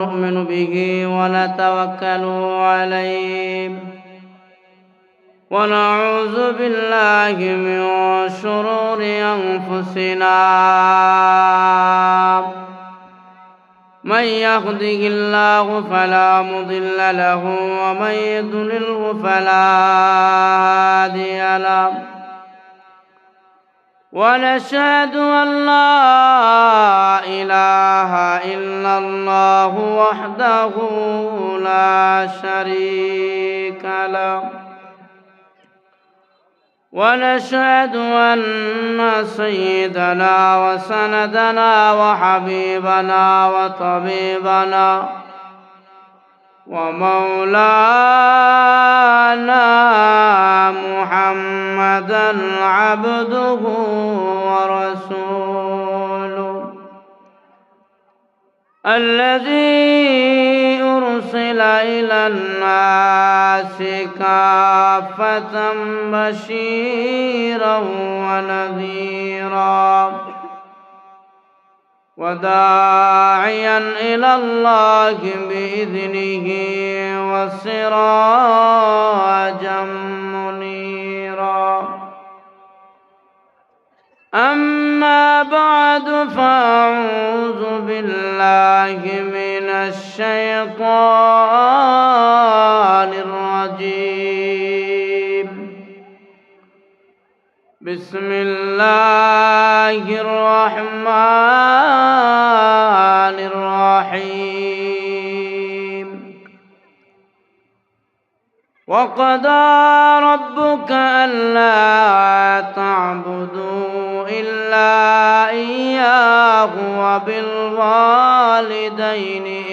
نؤمن به ونتوكل عليه ونعوذ بالله من شرور أنفسنا من يهده الله فلا مضل له ومن يضلله فلا هادي له ونشهد أن لا إله إلا الله وحده لا شريك له ونشهد أن سيدنا وسندنا وحبيبنا وطبيبنا ومولانا محمدا عبده ورسوله الذي أرسل إلى الناس كافة بشيرا ونذيرا وداعيا إلى الله بإذنه وسراجا منيرا أما بعد فأعوذ بالله من الشيطان الرجيم بسم الله الرحمن الرحيم وقضى ربك ألا تعبدوا إلا إياه وبالوالدين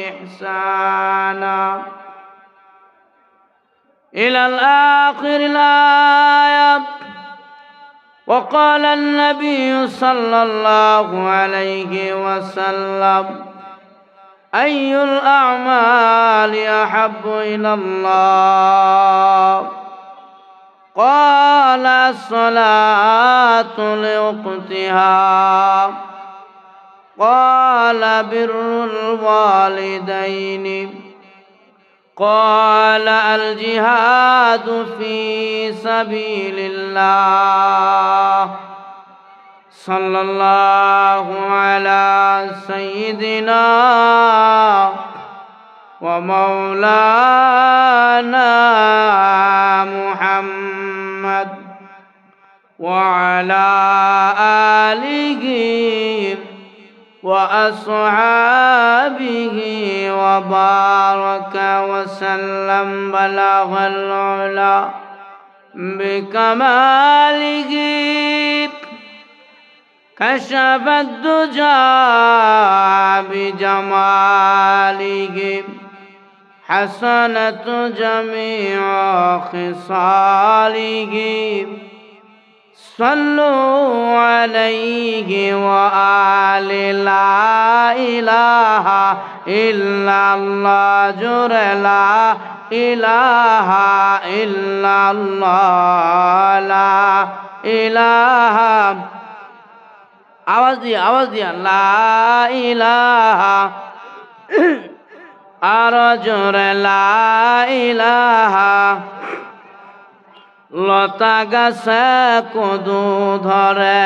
إحسانا إلى الآخر الآية. وقال النبي صلى الله عليه وسلم أي الأعمال أحب إلى الله؟ قال الصلاة لوقتها. قال بر الوالدين. قال الجهاد في سبيل الله. صلى الله على سيدنا ومولانا محمد وعلى آله وأصحابه وبارك وسلم بلغ العلا بكماله كشف الدجى بجماله حسنت جميع خصاله صلوا عليه وآل لا إله إلا الله جر لا إله إلا الله لا إله आवाज दिया ला इलाहा आरो जोरे ला इलाहा लता गाছে কদু ধরে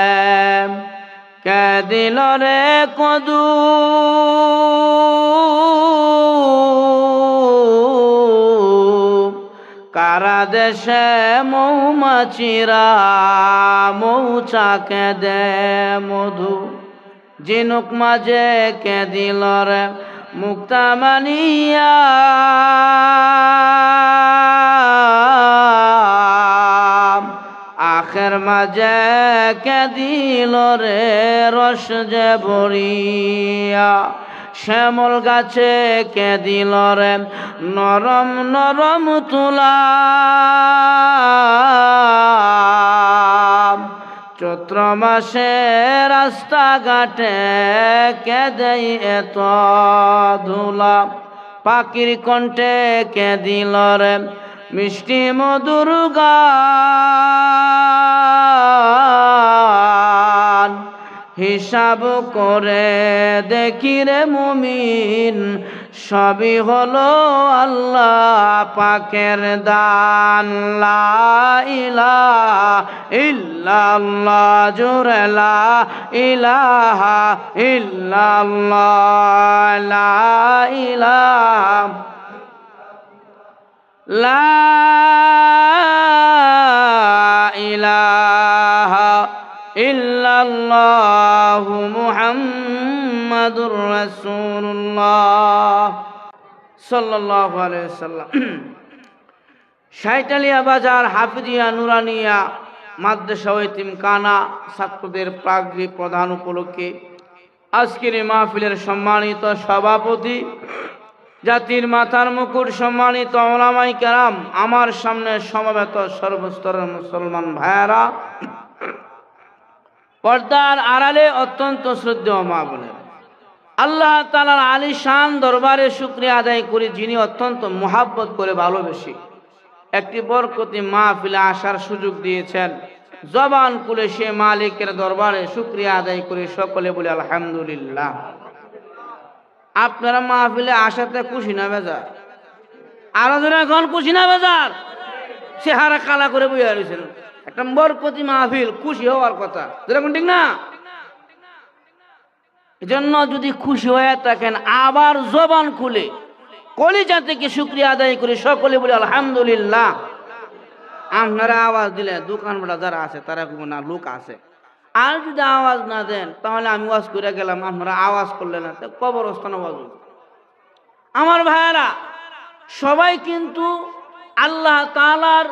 কে দিল রে কদু কারা দেশে মৌমাছিরা মৌচাকে দে মধু জিনুক মাঝে কে দিল রে মুক্তা মানিয়া আখের মাঝে কে দিল রে রস যে ভরিয়া শ্যামল গাছে কে দিল রে নরম নরম তুলা চৈত্র মাসে রাস্তাঘাটে কে দেই এত ধুলা পাখির কণ্ঠে কে দিল রে মিষ্টি মধুর গান হিসাব করে দেখি রে মুমিন সবই হলো আল্লাহ পাকের দান। লা ইলাহা ইল্লাল্লাহ, জোরে লা ইলাহা ইল্লাল্লাহ, লা ইলাহা লা ইলাহা ইল্লাল্লাহু মুহাম্মাদুর রাসূলুল্লাহ সাল্লাল্লাহু আলাইহি ওয়াসাল্লাম। শাইটালিয়া বাজার হাফিজিয়া নুরানিয়া মাদ্রাসা ও এতিমখানা ছাত্রদের প্রাগৃহ প্রধান উপলক্ষে আজকের এই মাহফিলের সম্মানিত সভাপতি, জাতির মাথার মুকুট সম্মানিত উলামায়ে কেরাম, আমার সামনে সমবেত সর্বস্তরের মুসলমান ভাইয়েরা, পর্দার আড়ালে অত্যন্ত শ্রদ্ধেয় মা বোনেরা, আল্লাহ তাআলার আলিশান দরবারে শুকরিয়া আদায় করি, যিনি অত্যন্ত মুহাব্বত করে ভালোবেসে একটি বরকতি মাহফিলে আসার সুযোগ দিয়েছেন। জবান খুলে সে মালিকের দরবারে শুকরিয়া আদায় করে সকলে বলে আলহামদুলিল্লাহ। আপনারা মাহফিলে আসাতে খুশি না বেজার? আরো জন এখন খুশি না বেজার? চেহারা কালা করে বইয়া রয়েছেন। একটা বরকতি মাহফিল, খুশি হওয়ার কথা, যেরকম ঠিক না? এজন্য যদি খুশি হয়ে থাকেন আবার জবান খুলে কলিজা থেকে শুকরিয়া আদায় করে সকলে বলে আলহামদুলিল্লাহ। আপনারা আওয়াজ দিলে দোকান বড়া যারা আছে তারা কোনো না লোক আছে, আর যদি আওয়াজ না দেন তাহলে আমি ওয়াজ করে গেলাম, আপনারা আওয়াজ করলেন না, কবরস্থানে ওয়াজ। আমার ভাইয়েরা, সবাই কিন্তু আল্লাহ তাআলার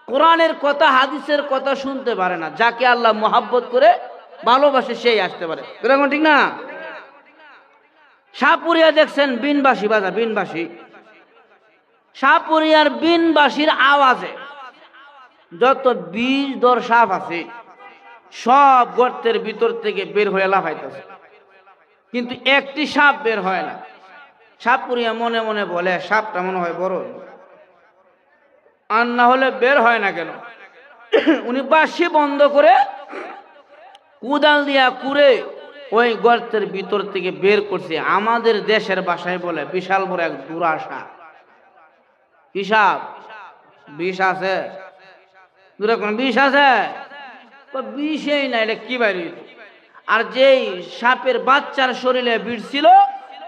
কোরআনের কথা হাদিসের কথা শুনতে পারে না। যাকে আল্লাহ মোহাব্বত করে ভালোবাসে সেই আসতে পারে, এরকম ঠিক না? সাপুরিয়া দেখছেন বিনবাসী বাজা, বিনবাসী, সাপুরিয়ার বিনবাসীর আওয়াজে যত বীজ দর সাপ আছে সব গর্তের ভিতর থেকে বের হয়ে লাফাইতেছে, কিন্তু একটি সাপ বের হয় না। সাপুরিয়া মনে মনে বলে সাপটা মনে হয় বড়, আর না হলে বের হয় না কেন? উনি বাঁশি বন্ধ করে কুদাল দিয়া কুড়ে ওই গর্তের ভিতর থেকে বের করছে। আমাদের দেশের ভাষায় বলে বিশাল বড় এক দুরা সাপ। কি সাপ? বিষ আছে? বিষ আছে? বিষই না, এটা কি বাইরে? আর যেই সাপের বাচ্চার শরীরে বিষ ছিল,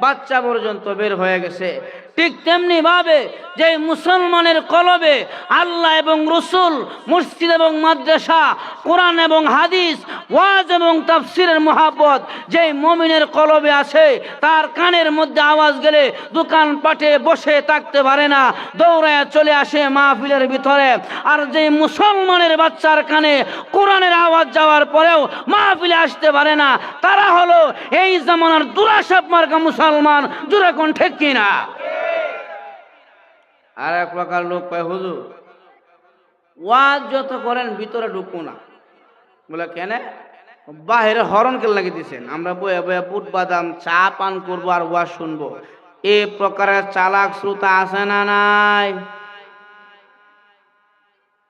বাচ্চা পর্যন্ত বের হয়ে গেছে। ঠিক তেমনি ভাবে যে মুসলমানের কলবে আল্লাহ এবং রসুল, মসজিদ এবং মাদ্রাসা, কোরআন এবং হাদিস, ওয়াজ এবং তাফসিরের মুহাব্বত যে মুমিনের কলবে আছে, তার কানের মধ্যে আওয়াজ গেলে দোকান পাটে বসে থাকতে পারে না, দৌড়ায় চলে আসে মাহফিলের ভিতরে। আর যে মুসলমানের বাচ্চার কানে কোরআনের আওয়াজ যাওয়ার পরেও মাহফিলে আসতে পারে না, তারা হলো এই জামানার দুরাসাপ মার্কা মুসলমান। জোরে কোন ঠিক কিনা? আর এক প্রকার লোক কয়, হুজুর ওয়াজ যত করেন ভিতরে ঢুকবো না। বলে কেন? বাহিরে হরন কে লাগিয়ে দিচ্ছেন, আমরা বয়ে বয়ে বুট বাদাম চা পান করবো আর ওয়াজ শুনবো। এই প্রকারের চালাক শ্রোতা আছে না নাই?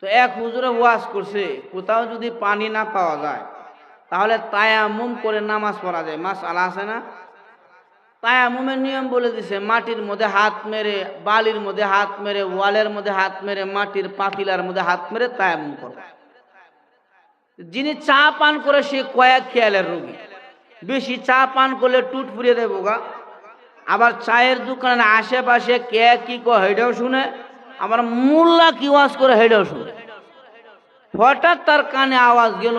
তো এক হুজুরে ওয়াজ করছে, কোথাও যদি পানি না পাওয়া যায় তাহলে তায়াম্মুম করে নামাজ পড়া যায়। মাসআলা আছে না? তায়াম্মুমের নিয়ম বলে দিছে, মাটির মধ্যে হাত মেরে, বালির মধ্যে হাত মেরে, ওয়ালের মধ্যে হাত মেরে, মাটির পাতিলার মধ্যে হাত মেরে তায়াম্মুম করো। যিনি চা পান করে সে কয়েক খেয়ালের রোগী, বেশি চা পান করলে টুট ফুরিয়ে দেবো গা। আবার চায়ের দোকানের আশেপাশে কে কি কয় হেটাও শুনে, আবার মোল্লা কি ওয়াজ করে হেটাও শুনে। হঠাৎ তার কানে আওয়াজ গেল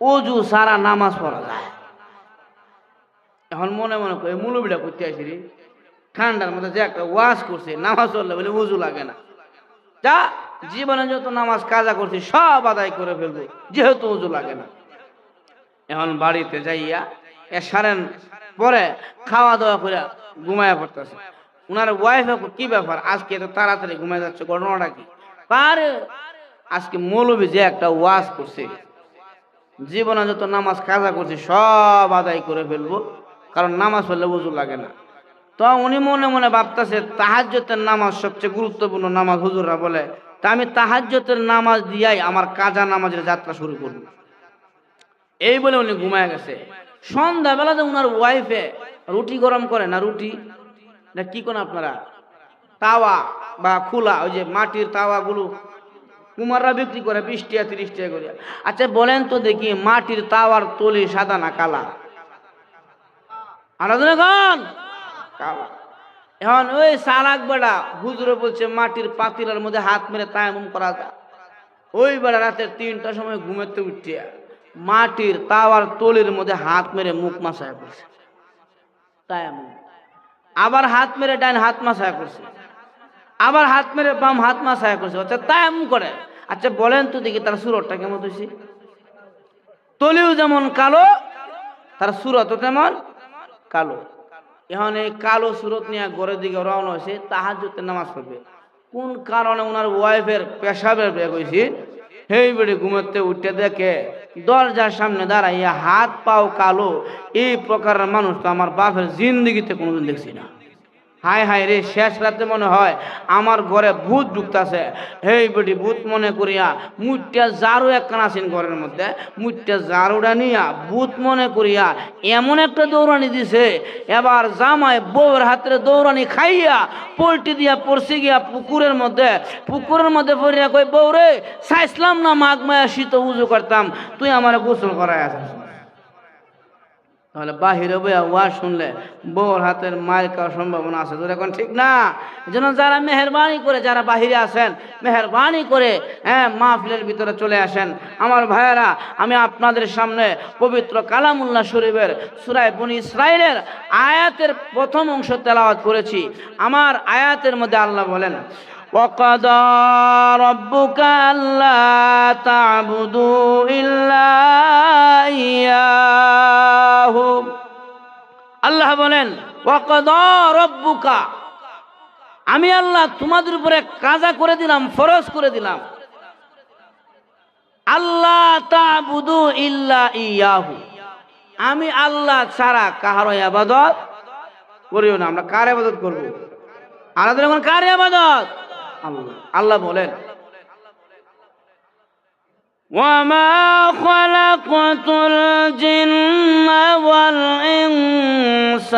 ওযু সারা নামাজ পড়া যায়। এখন মনে মনে করে মুলুবিটা করতে আসি রে, ঠান্ডার মধ্যে যে একটা ওয়াজ করছে, নামাজ পড়লে বলে উজু লাগে না। যা জীবনে যত নামাজ কাজা করছি সব আদায় করে ফেলবো, যেহেতু উজু লাগে না। এখন বাড়িতে যাইয়া এশারের পরে খাওয়া দাওয়া করে ঘুমায় পড়তেছে। উনার ওয়াইফে কি ব্যাপার আজকে এত তাড়াতাড়ি ঘুমায় যাচ্ছে, ঘটনাটা কি? আরে আজকে মৌলবী যে একটা ওয়াজ করছে, জীবনে যত নামাজ কাজা করছি সব আদায় করে ফেলবো, কারণ নামাজ পড়লে উজু লাগে না। তো উনি মনে মনে ভাবতেছে তাহাজ্জুদের নামাজ সবচেয়ে গুরুত্বপূর্ণ নামাজ, হুজুররা বলে, তা আমি তাহাজ্জুদের নামাজ দিয়াই আমার কাজা নামাজের যাত্রা শুরু করব। এই বলে উনি ঘুমায় গেছে। সন্ধ্যাবেলাতে উনার ওয়াইফে রুটি গরম করে না, রুটি না কি কোন আপনারা, তাওয়া বা খোলা, ওই যে মাটির তাওয়াগুলো কুমাররা বিক্রি করে 20 টাকা 30 টাকা করে। আচ্ছা বলেন তো দেখি, মাটির তাওয়ার তলি সাদা না কালা? আরাধনা গান কালা। এখন ওই সালাক বেড়া হুজুরে বলছে মাটির পাতিলার মধ্যে হাত মেরে তায়াম্মুম করা যায়। ওই বেড়া রাতের 3টার সময় ঘুমেতে উঠে মাটির তাওয়ার তলির মধ্যে হাত মেরে মুখ মাসায় করছে তায়াম্মুম, আবার হাত মেরে ডান হাত মাসায় করছে, আবার হাত মেরে বাম হাত মাসায় করছে, আচ্ছা তায়াম্মুম করে। আচ্ছা বলেন তো দেখি তার সুরতটা কেমন হয়েছে? তলিও যেমন কালো, তার সুরতও তেমন কালো। এখন এই কালো সুরত নিয়ে ঘরের দিকে রওনা হয়েছে, তাহাজ্জুদের নামাজ পড়বে। কোন কারণে ওনার ওয়াইফের পেশাবের ব্যাগ হয়েছে, সেই বেড়ে ঘুমাতে উঠে দেখে দরজার সামনে দাঁড়াইয়া হাত পাও কালো। এই প্রকারের মানুষ তো আমার বাপের জিন্দগিতে কোনোদিন দেখছি না। হায় হায় রে, শেষ রাতে মনে হয় আমার ঘরে ভূত ঢুকতেছে। হেই বেটি ভূত মনে করিয়া মুঠটা জারু একখান আছেন ঘরের মধ্যে, মুঠটা জারুটা নিয়া ভূত মনে করিয়া এমন একটা দৌড়ানি দিছে, এবার জামাই বউয়ের হাতের দৌড়ানি খাইয়া পোল্টি দিয়া পড়ছে গিয়া পুকুরের মধ্যে পড়িয়া কই, বউ রে চাইছিলাম না মাঘ মায়া শীত উজু করতাম, তুই আমার গোসল করায় আছিস। তাহলে বাহিরে বইয়া ওয়াজ শুনলে বউর হাতের মায়ের খাওয়ার সম্ভাবনা আছে, তো এখন ঠিক না। যেন যারা মেহরবানি করে, যারা বাহিরে আছেন মেহরবানি করে মাহফিলের ভিতরে চলে আসেন। আমার ভাইয়েরা, আমি আপনাদের সামনে পবিত্র কালামুল্লাহ শরীফের সূরা বনী ইসরাঈলের আয়াতের প্রথম অংশ তেলাওয়াত করেছি। আমার আয়াতের মধ্যে আল্লাহ বলেন, وَقَضَى رَبُّكَ أَلَّا تَعْبُدُوا إِلَّا إِيَّاهُ। আল্লাহ বলেন ওয়াকাদা রব্বুকা, আমি আল্লাহ তোমাদের উপরে কাজা করে দিলাম, ফরজ করে দিলাম, আল্লাহ তা'বুদু ইল্লা ইয়াহু, আমি আল্লাহ ছাড়া কাহার ইবাদত করিও না। আমরা কার ইবাদত করব? আলাদা এখন কার ইবাদত? আল্লাহ। আল্লাহ বলেন وَمَا خَلَقْتُ الْجِنَّ وَالْإِنسَ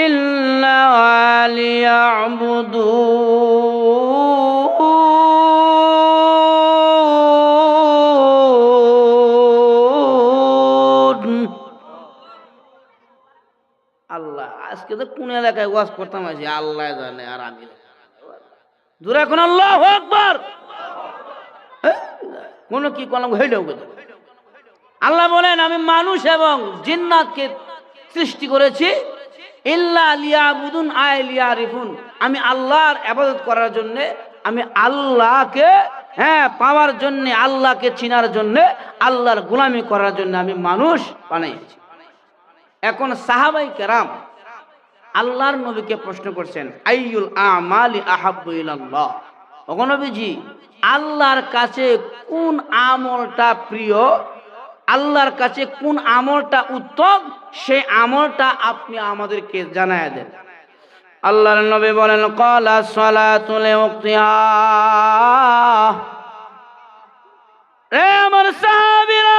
إِلَّا لِيَعْبُدُونِ। আল্লাহ, আজকে তো কোন এলাকায় ওয়াজ করতাম আছি, আল্লাহ জানে আর আমি জোরে এখন আল্লাহু আকবার। কোন কি কলম হইলেও আল্লাহ বলেন আমি মানুষ এবং জিন্নাতকে সৃষ্টি করেছি ইল্লা লিয়াবুদুন আই লিয়ারিফুন, আমি আল্লাহর ইবাদত করার জন্য, আমি আল্লাহকে পাওয়ার জন্য, আল্লাহকে চিনার জন্য, আল্লাহর গোলামি করার জন্য আমি মানুষ বানাইছি। এখন সাহাবায়ে কেরাম আল্লাহর নবীকে প্রশ্ন করছেন, আইয়ুল আমালি আহাব্বু ইলাল্লাহ, ওগো নবীজি আল্লাহর কাছে কোন আমলটা প্রিয়, আল্লাহর কাছে কোন আমলটা উত্তম, সেই আমলটা আপনি আমাদেরকে জানায় দেন। আল্লাহর নবী বলেন, ক্বালা সালাতু লিওয়াক্তিহা। রে আমার সাহাবীরা,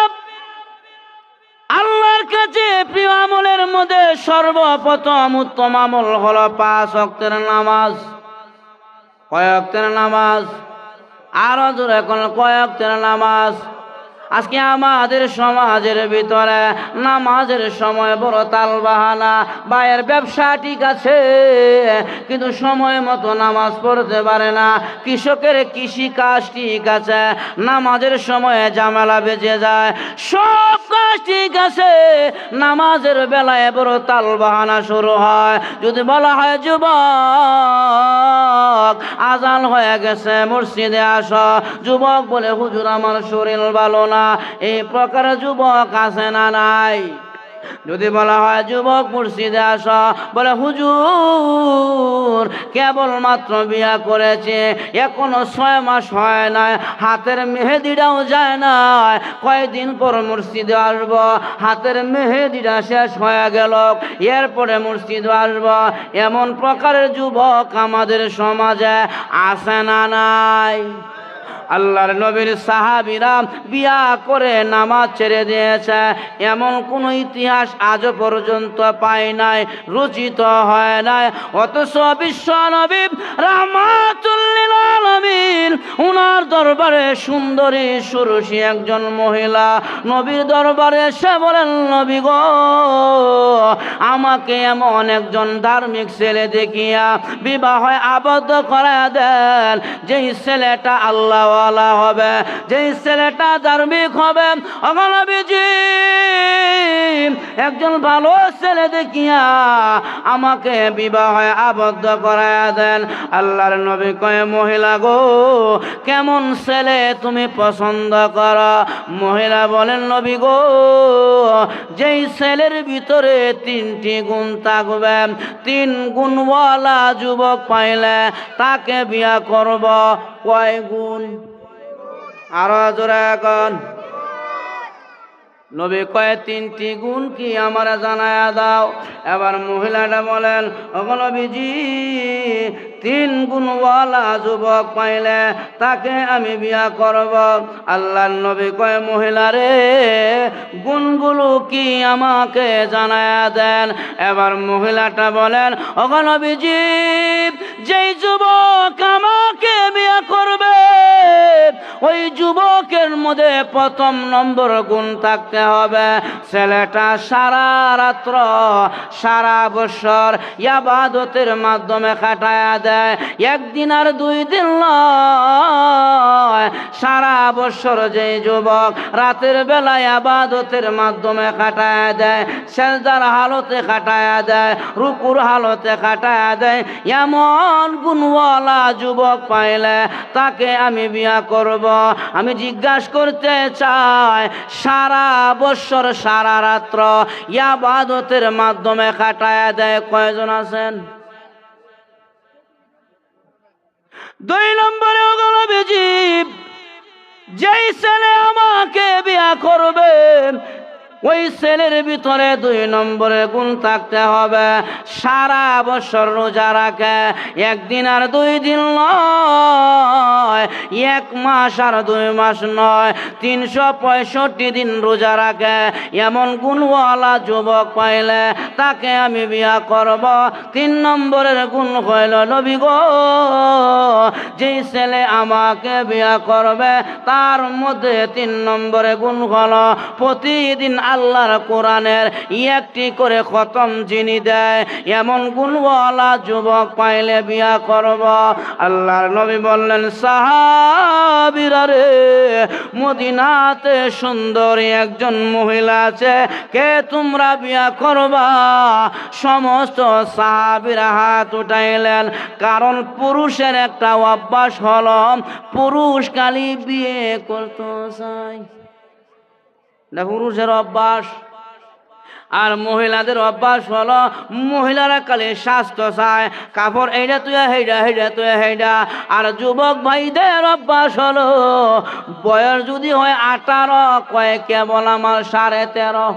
আল্লাহর কাছে প্রিয় আমলের মধ্যে সর্বপ্রথম উত্তম আমল হলো 5 ওয়াক্তের নামাজ। কয় ওয়াক্তের নামাজ? আরো জোরে এখন, কয় ওয়াক্তের নামাজ? আজকে আমাদের সমাজের ভিতরে নামাজের সময় বড় তালবাহানা। ভাইয়ের ব্যবসা ঠিক আছে, কিন্তু সময় মতো নামাজ পড়তে পারে না। কৃষকের কৃষি কাজ ঠিক আছে, নামাজের সময়ে ঝামেলা বেজে যায়। সব কাজ ঠিক আছে, নামাজের বেলায় বড় তালবাহানা শুরু হয়। যদি বলা হয় যুবক আজান হয়ে গেছে মসজিদে আসো, যুবক বলে হুজুর আমার শরীর ভালো না, এই প্রকার যুবক আছে না নাই? যদি বলা হয় যুবক মসজিদে আসো, বলে হুজুর কেবল মাত্র বিয়া করেছে, এখনো 6 মাস হয় নাই, হাতের মেহেদিটাও যায় না, কয়দিন পর মসজিদে আসবো, হাতের মেহেদিটা শেষ হয়ে গেল, এরপরে মসজিদে আসবো। এমন প্রকারের যুবক আমাদের সমাজে আছে না নাই? আল্লাহর নবীর সাহাবীরা বিয়া করে নামাজ ছেড়ে দিয়েছে, এমন কোন ইতিহাস আজও পর্যন্ত পায় নাই, রচিত হয় নাই। অথচ বিশ্ব নবী রাহমাতুল লিল আলামিন উনার দরবারে সুন্দরী সুরসী একজন মহিলা নবীর দরবারে এসে বলেন, নবী গো, আমাকে এমন একজন ধার্মিক ছেলে দেখিয়া বিবাহ আবদ্ধ করায়া দেন, যেই ছেলেটা আল্লাহওয়ালা হবে, যেই ছেলেটা ধার্মিক হবে। ওগো নবীজি, একজন ভালো ছেলে দেখিয়া আমাকে বিবাহ আবদ্ধ করায়া দেন। আল্লাহর নবী কয়, মহিলা গো, কেমন ছেলে তুমি পছন্দ করো? মহিলা বলেন, নবী গো, যেই ছেলের ভিতরে 3টি গুণ থাকবে, 3 গুণওয়ালা যুবক পাইলে তাকে বিয়া করব। কয় গুণ? আরো জোরে এখন। নবী কয়, 3টি গুণ কি আমার জানায়া দাও। এবার মহিলাটা বলেন, ওগো নবীজি, 3 গুণওয়ালা যুবক পাইলে তাকে আমি বিয়া করব। আল্লাহর নবী কয়, মহিলা রে, গুণগুলো কি আমাকে জানায়া দেন। এবার মহিলাটা বলেন, ওগো নবীজি, যেই যুবক আমাকে বিয়া করবে ওই যুবকের মধ্যে 1ম নম্বর গুণ থাকতে হবে, ছেলেটা সারা রাত্র সারা বছর ইবাদতের মাধ্যমে কাটায়া দেয়। 1 দিন আর 2 দিন নয়, সারা বছর যে যুবক রাতের বেলা ইবাদতের মাধ্যমে কাটায়া দেয়, সেজদার হালতে কাটায়া দেয়, রুকুর হালতে কাটায়া দেয়, এমন গুণওয়ালা যুবক পাইলে তাকে আমি বিয়া করব। আমি জিজ্ঞাসা করতে চাই, সারা বছর সারা রাত্র ইবাদতের মাধ্যমে কাটায়া দেয় কয়জন আছেন? 2 নম্বরে ওগো নবীজি, যেই ছেলে আমাকে বিয়া করবে ওই ছেলের ভিতরে 2 নম্বরে গুণ থাকতে হবে, সারা বছর রোজা রাখে, 1 দিন আর 2 দিন নয়, 1 মাস আর 2 মাস নয়, 365 দিন রোজা রাখে, এমন গুণওয়ালা যুবক পাইলে তাকে আমি বিয়া করব। 3 নম্বরের গুণ হইল, নবী গো, যেই ছেলে আমাকে বিয়া করবে তার মধ্যে 3 নম্বরে গুণ হলো প্রতিদিন আল্লাহর কোরআনের 1টি করে খতম যিনি দেয়, এমন গুণওয়ালা যুবক পাইলে বিয়া করব। আল্লাহর নবী বললেন, সাহাবীরা রে, মদিনাতে সুন্দরী একজন মহিলা আছে, কে তোমরা বিয়া করবা? সমস্ত সাহাবীরা হাত উঠাইলেন, কারণ পুরুষের একটা অভ্যাস হলো পুরুষ খালি বিয়ে করতে চায়, না পুরুষের অভ্যাস। আর মহিলাদের অভ্যাস হলো মহিলারা কালে স্বাস্থ্য চায়, কাপড় এইটা তুই হেইডা, হেইডা তুই হেইডা। আর যুবক ভাইদের অভ্যাস হলো বয়স যদি হয় 18, কয় কেবল আমার 13.5।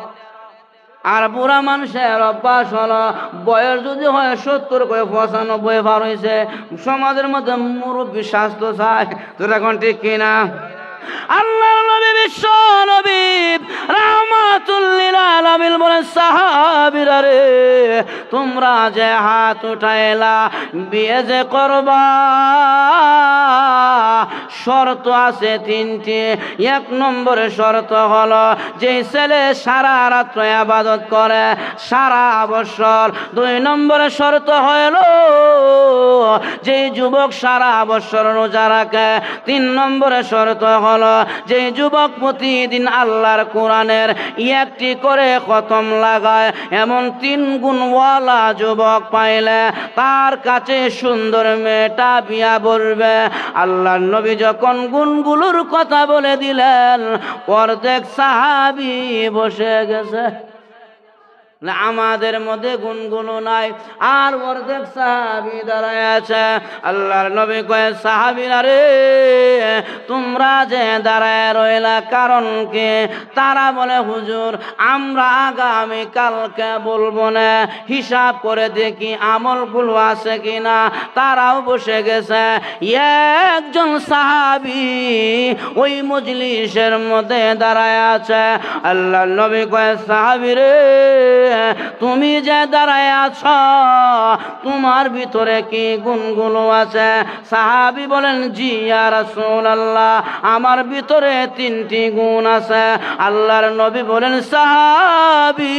আর বুড়া মানুষের অভ্যাস হলো বয়স যদি হয় 70, কয় 95 পার হয়েছে। সমাজের মধ্যে মুরব্বী স্বাস্থ্য চায়, তোর এখন ঠিক কিনা? আল্লাহর নবী বিশ্ব নবী রাহমাতুল লিল আলামিন বলেন, সাহাবীরা রে, তোমরা যে হাত উঠাইলা বিয়ে যে করবা, শর্ত আছে 3টি। 1 নম্বরে শর্ত হলো যেই ছেলে সারা রাত্র ইবাদত করে সারা বছর। 2 নম্বরে শর্ত হইল যেই যুবক সারা বছর রোজা রাখে। 3 নম্বরে শর্ত হলো যেই যুবক প্রতিদিন আল্লাহর কোরআনের 1টি করে খতম লাগায়। এমন 3 গুণওয়ালা যুবক পাইলে তার কাছে সুন্দর মেয়েটা বিয়া বলবে। আল্লাহর নবী যখন গুণগুলোর কথা বলে দিলেন, অর্ধেক সাহাবী বসে গেছে। না আমাদের মধ্যে গুণগুলো নাই। আর অর্ধেক সাহাবী দাঁড়ায় আছে। আল্লাহর নবী কয়, সাহাবীরা রে তোমরা যে দাঁড়ায় রইলা কারণ কি? তারা বলে, হুজুর আমরা আগামী কালকে বলবো না, হিসাব করে দেখি আমলগুলো আছে কিনা। তারাও বসে গেছে। একজন সাহাবী ওই মজলিসের মধ্যে দাঁড়ায় আছে। আল্লাহর নবী কয়, সাহাবী রে তুমি যে দাঁড়ায় আছো তোমার ভিতরে কি গুণগুলো আছে? সাহাবী বলেন, জি ইয়া রাসূলুল্লাহ, আমার ভিতরে 3টি গুণ আছে। আল্লাহর নবী বলেন, সাহাবী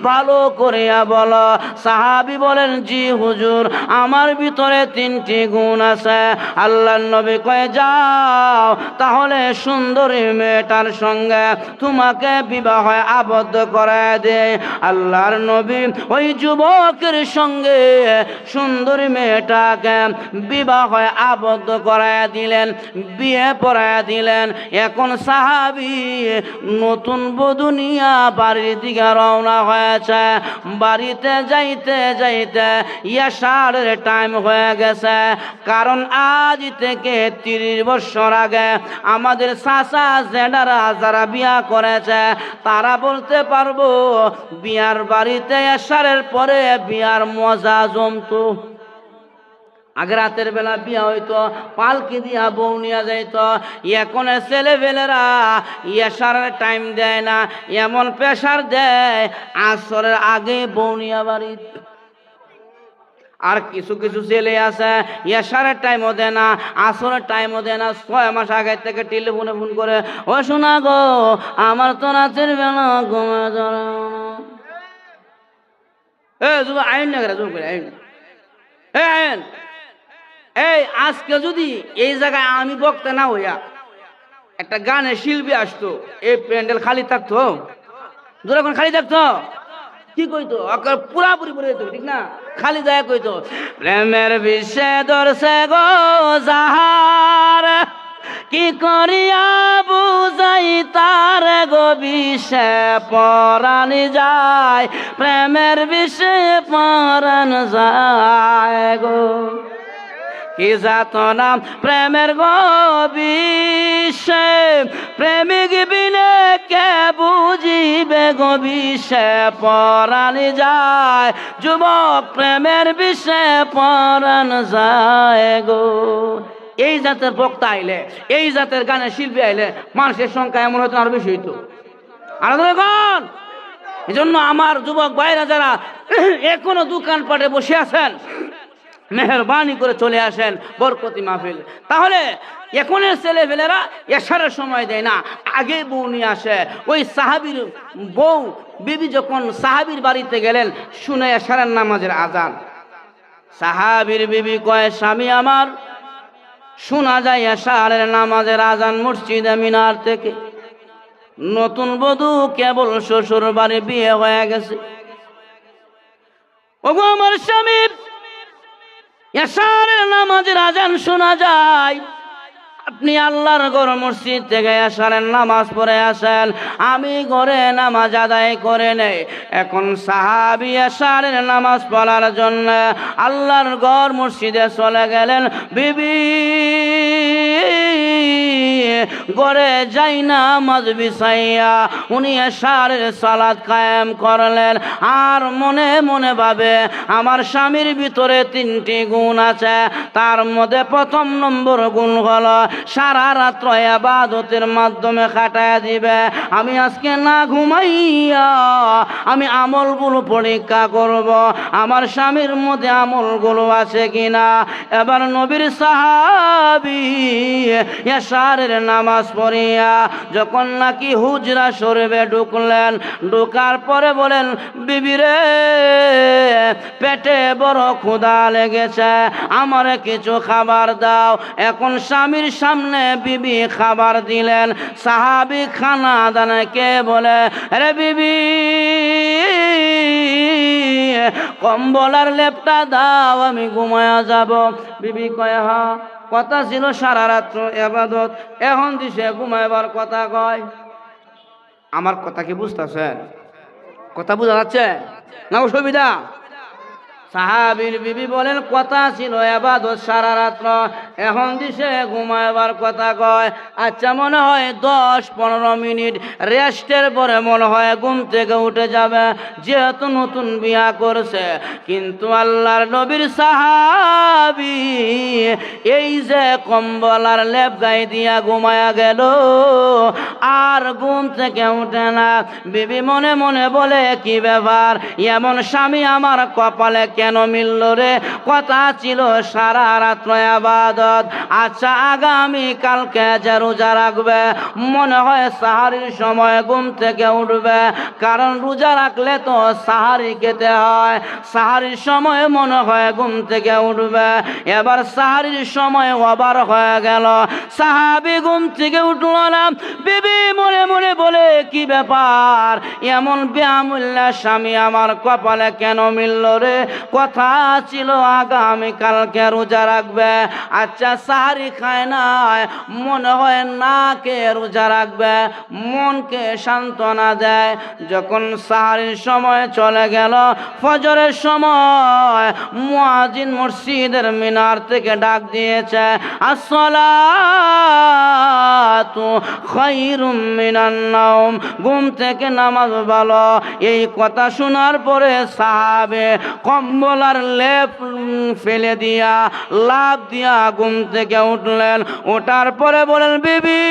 ভালো করিয়া বলো। সাহাবী বলেন, জি হুজুর আমার ভিতরে 3টি গুণ আছে। আল্লাহর নবী কয়ে, যাও তাহলে সুন্দরী মেয়েটার সঙ্গে তোমাকে বিবাহে আবদ্ধ করায় দে। আল্লাহর নবী ওই যুবকের সঙ্গে সুন্দরী মেয়েটাকে বিবাহে আবদ্ধ করায় দিলেন, বিয়ে পড়ায় দিলেন। এখন সাহাবী নতুন বধূ নিয়া বাড়ির দিকে রওনা হয়েছে। বাড়িতে যাইতে যাইতে ইয়াশারের টাইম হয়ে গেছে। কারণ আজ থেকে 30 বছর আগে আমাদের চাচা জেঠারা যারা বিয়া করেছে তারা বলতে পারবো বিয়ার বাড়িতে ইয়াশারের পরে বিয়ার মজা জমতো। আগে রাতের বেলা বিয়া হইতো, পালকি দিয়া বউ নিয়ে যাইত। এখন ছেলেবেলেরা ইয়াশারের টাইম দেয় না, এমন প্রেশার দেয় আসরের আগে বউ নিয়ে বাড়ি। আর কিছু কিছু ছেলে আছে ইয়াশারের টাইমও দেয় না, আসরের টাইমও দেয় না। 6 মাস আগে থেকে টেলিফোনে ফোন করে, ও শোনা গো আমার তো রাতের বেলা ঘুমে ধরে। আইন না জোর করে আইন। আইন এই আজকে যদি এই জায়গায় আমি বক্তা না হইয়া একটা গানের শিল্পী আসতো, এই প্যান্ডেল খালি থাকতো, যখন খালি থাকতো কি কইতো? পুরাপুরি পড়ে যেত, ঠিক না? খালি যায় কইতো, প্রেমের বিষে ধরছে গো যাহার, কি করিয়া বুঝাই তার গো বিষে পরাণ যায়, প্রেমের বিষে পরাণ যায় গো। কি যাতনা প্রেমের গো বিষে, প্রেমিক বিনে কে বুঝিবে গো বিষে পরাণ যায়, যুবক প্রেমের বিষে পরাণ যায় গো। এই জাতের বক্তা আইলে, এই জাতের গানের শিল্পী আইলে মানুষের সংখ্যা এমন হতো আরো বেশি হইতো। আরাধন এই জন্য আমার যুবক ভাইরা যারা এখনো দোকানপাটে বসে আছেন, মেহরবানি করে চলে আসেন বরকতি মাহফিল। তাহলে এখনের ছেলেপেলেরা এশারের সময় দেয় না, আগে বউ নিয়ে আসে। ওই সাহাবীর বউ বিবি যখন সাহাবীর বাড়িতে গেলেন, শুনে এশারের নামাজের আজান। সাহাবীর বিবি কয়, স্বামী আমার শোনা যায় এশারের নামাজের আজান মসজিদে মিনার থেকে। নতুন বধূ কেবল শ্বশুর বাড়ি বিয়ে হয়ে গেছে। ওগো আমার স্বামী, এশারের নামাজের আজান শোনা যায়, আপনি আল্লাহর ঘর মসজিদ থেকে এশারের নামাজ পড়ে আসেন, আমি ঘরে নামাজ আদায় করে নেই। এখন সাহাবী এশারের নামাজ পড়ার জন্য আল্লাহর ঘর মসজিদে চলে গেলেন। বিবি ঘরে যাই নামাজ বিছাইয়া উনি এশারের সালাত কায়েম করলেন। আর মনে মনে ভাবে, আমার স্বামীর ভিতরে 3টি গুণ আছে। তার মধ্যে প্রথম নম্বর গুণ হলো সারা রাত্র ইবাদতের মাধ্যমে কাটায় দিবে। আমি আজকে না ঘুমাইয়া আমি আমলগুলো পরীক্ষা করব, আমার স্বামীর মধ্যে আমলগুলো আছে কিনা। এবার নবীর সাহাবী এশারের নামাজ পড়িয়া যখন নাকি হুজরা শরীফে ঢুকলেন, ঢোকার পরে বলেন, বিবিরে পেটে বড় ক্ষুধা লেগেছে, আমারে কিছু খাবার দাও। এখন স্বামীর সামনে বিবি খাবার দিলেন। সাহাবী খানা দানে কে বলে, আরে বিবি কম্বলার লেপটা দাও, আমি ঘুমায়া যাব। বিবি কয়, হ্যাঁ কথা ছিল সারা রাত্র ইবাদত, এখন দিছে ঘুমাইবার কথা কয়। আমার কথা কি বুঝতেছেন? কথা বোঝা যাচ্ছে না? অসুবিধা? সাহাবীর বিবি বলেন কথা ছিল ইবাদত সারা রাত্র, এখন দিছে ঘুমাইবার কথা কয়। আচ্ছা মনে হয় 10-15 মিনিট রেস্টের পরে মনে হয় ঘুম থেকে উঠে যাবে, যেহেতু নতুন বিয়া করছে। কিন্তু আল্লাহর নবীর সাহাবী এই যে কম্বল আর লেপ গায়ে দিয়া ঘুমায়া গেল, আর ঘুম থেকে উঠে না। বিবি মনে মনে বলে কি ব্যাপার, এমন স্বামী আমার কপালে কেন মিলল রে? কথা ছিল সারা রাত্র ইবাদত। আচ্ছা আগামী কালকে যে রোজা রাখবে, মনে হয় সাহারির সময় ঘুম থেকে উঠবে, কারণ রোজা রাখলে তো সাহারি খেতে হয়। সাহারির সময় মনে হয় ঘুম থেকে উঠবে। এবার সাহারির সময় ওভার হয়ে গেল, সাহাবী ঘুম থেকে উঠল না। বিবি মনে মনে বলে কি ব্যাপার, এমন বেয়ামুল্লা স্বামী আমার কপালে কেন মিলল রে? কথা ছিল আগামী কালকে রোজা রাখবে। আচ্ছা সাহারি খায় নাই, মনে হয় না কে রোজা রাখবে, মনকে সান্ত্বনা দেয়। যখন সাহারির সময় চলে গেল, ফজরের সময় মুয়াজ্জিন মসজিদের মিনার থেকে ডাক দিয়েছে, আসসালাতু খায়রুম মিনান নাওম, ঘুম থেকে নামাজ ভালো। এই কথা শোনার পরে সাহাবে কম্বল আর লেপ ফেলে দিয়া লাফ দিয়া ঘুম থেকে উঠলেন। ওঠার পরে বলেন, বিবি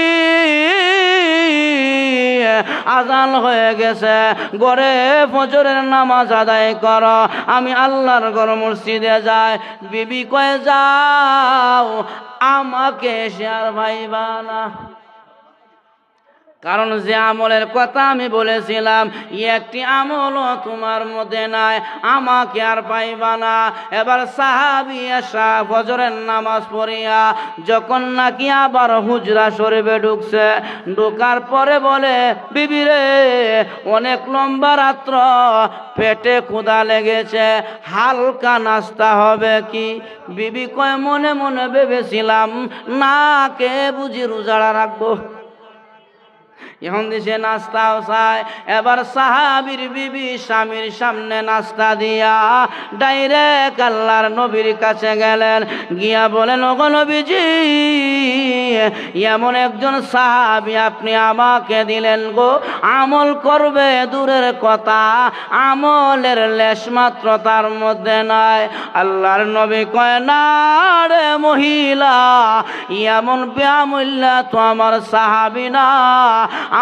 আজান হয়ে গেছে, ঘরে ফজরের নামাজ আদায় করো, আমি আল্লাহর ঘর মসজিদে যাই। বিবি কয়ে যাও, আমাকে সে আর ভাইবা না। কারণ যে আমলের কথা আমি বলেছিলাম, একটি আমলও তোমার মধ্যে নাই, আমাকে আর পাইবা না। এবার সাহাবী এসা ফজরের নামাজ পড়িয়া যখন নাকি আবার হুজরা শরীফে ঢুকছে, ঢোকার পরে বলে, বিবি রে অনেক লম্বা রাত্র, পেটে ক্ষুধা লেগেছে, হালকা নাস্তা হবে কি? বিবি কয় মনে মনে ভেবেছিলাম না কে বুঝি রোজাড়া রাখবো, এখন দিছে নাস্তাও চায়। এবার সাহাবীর বিবি স্বামীর সামনে নাস্তা দিয়া ডাইরেক্ট আল্লাহর নবীর কাছে গেলেন, গিয়া বলেন, ওগো নবীজি, এমন একজন সাহাবী আপনি আমাকে দিলেন গো, আমল করবে দূরের কথা, আমলের লেশ মাত্র তার মধ্যে নাই। আল্লাহর নবী কয়, না রে মহিলা, এমন বেয়ামুল্লা তো আমার সাহাবী না,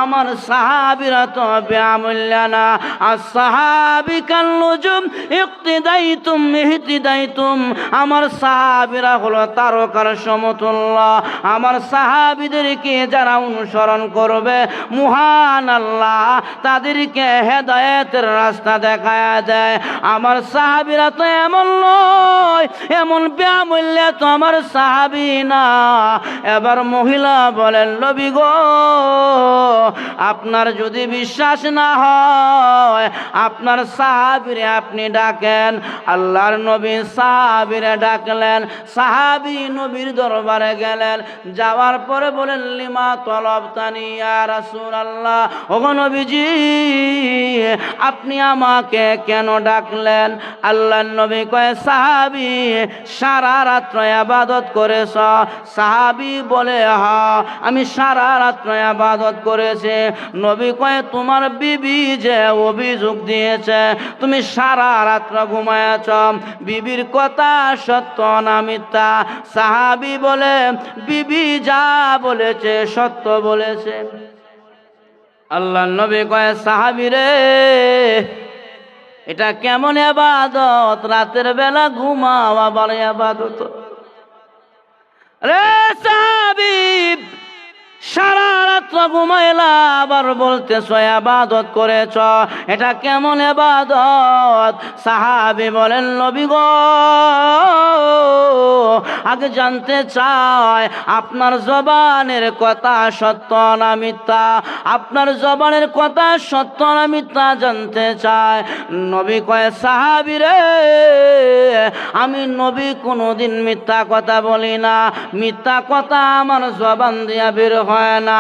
আমার সাহাবীরা তো বেয়ামুল্লা না। আর সাহাবী কাল নুজুম ইক্তিদাইতুম ইহতিদাইতুম, আমার সাহাবীরা হলো তারকার সমতুল্য। আমার সাহাবীদেরকে যারা অনুসরণ করবে, মহান আল্লাহ তাদেরকে হেদায়েতের রাস্তা দেখায়া দেয়। আমার সাহাবীরা তো এমন নয়, এমন বেয়ামুল্লা তো আমার সাহাবী না। এবার মহিলা বলেন, নবী গো, আপনার যদি বিশ্বাস না হয় আপনার সাহাবীরে আপনি ডাকেন। আল্লাহর নবী সাহাবীরে ডাকলেন, সাহাবী নবীর দরবারে গেলেন। যাওয়ার পরে বলেন, লিমা তলবতানি ইয়া রাসূলুল্লাহ, ওগো নবীজি আপনি আমাকে কেন ডাকলেন? আল্লাহর নবী কয়, সাহাবী সারা রাত্র ইবাদত করেছ? সাহাবী বলে, হ্যাঁ আমি সারা রাত্র ইবাদত করেছে। নবী কয়, তোমার বিবি যে অভিযোগ দিয়েছে তুমি সারা রাত্র ঘুমায়াছ, বিবির কথা সত্য না মিথ্যা? সাহাবী বলে, বিবি যা বলেছে সত্য বলেছে। আল্লাহর নবী কয়, সাহাবী রে এটা কেমন ইবাদত, রাতের বেলা ঘুমাও আবার ইবাদত? রে সাহাবী সারা রাত্র ঘুমাইলা আবার বলতেছ ইবাদত করেছ, এটা কেমন ইবাদত? সাহাবী বলেন, নবী গো আগে জানতে চাই আপনার জবানের কথা সত্য না মিথ্যা? আপনার জবানের কথা সত্য না মিথ্যা জানতে চাই। নবী কয়, সাহাবী রে আমি নবী কোনোদিন মিথ্যা কথা বলি না, মিথ্যা কথা আমার জবান দিয়া বের হয় হয় না,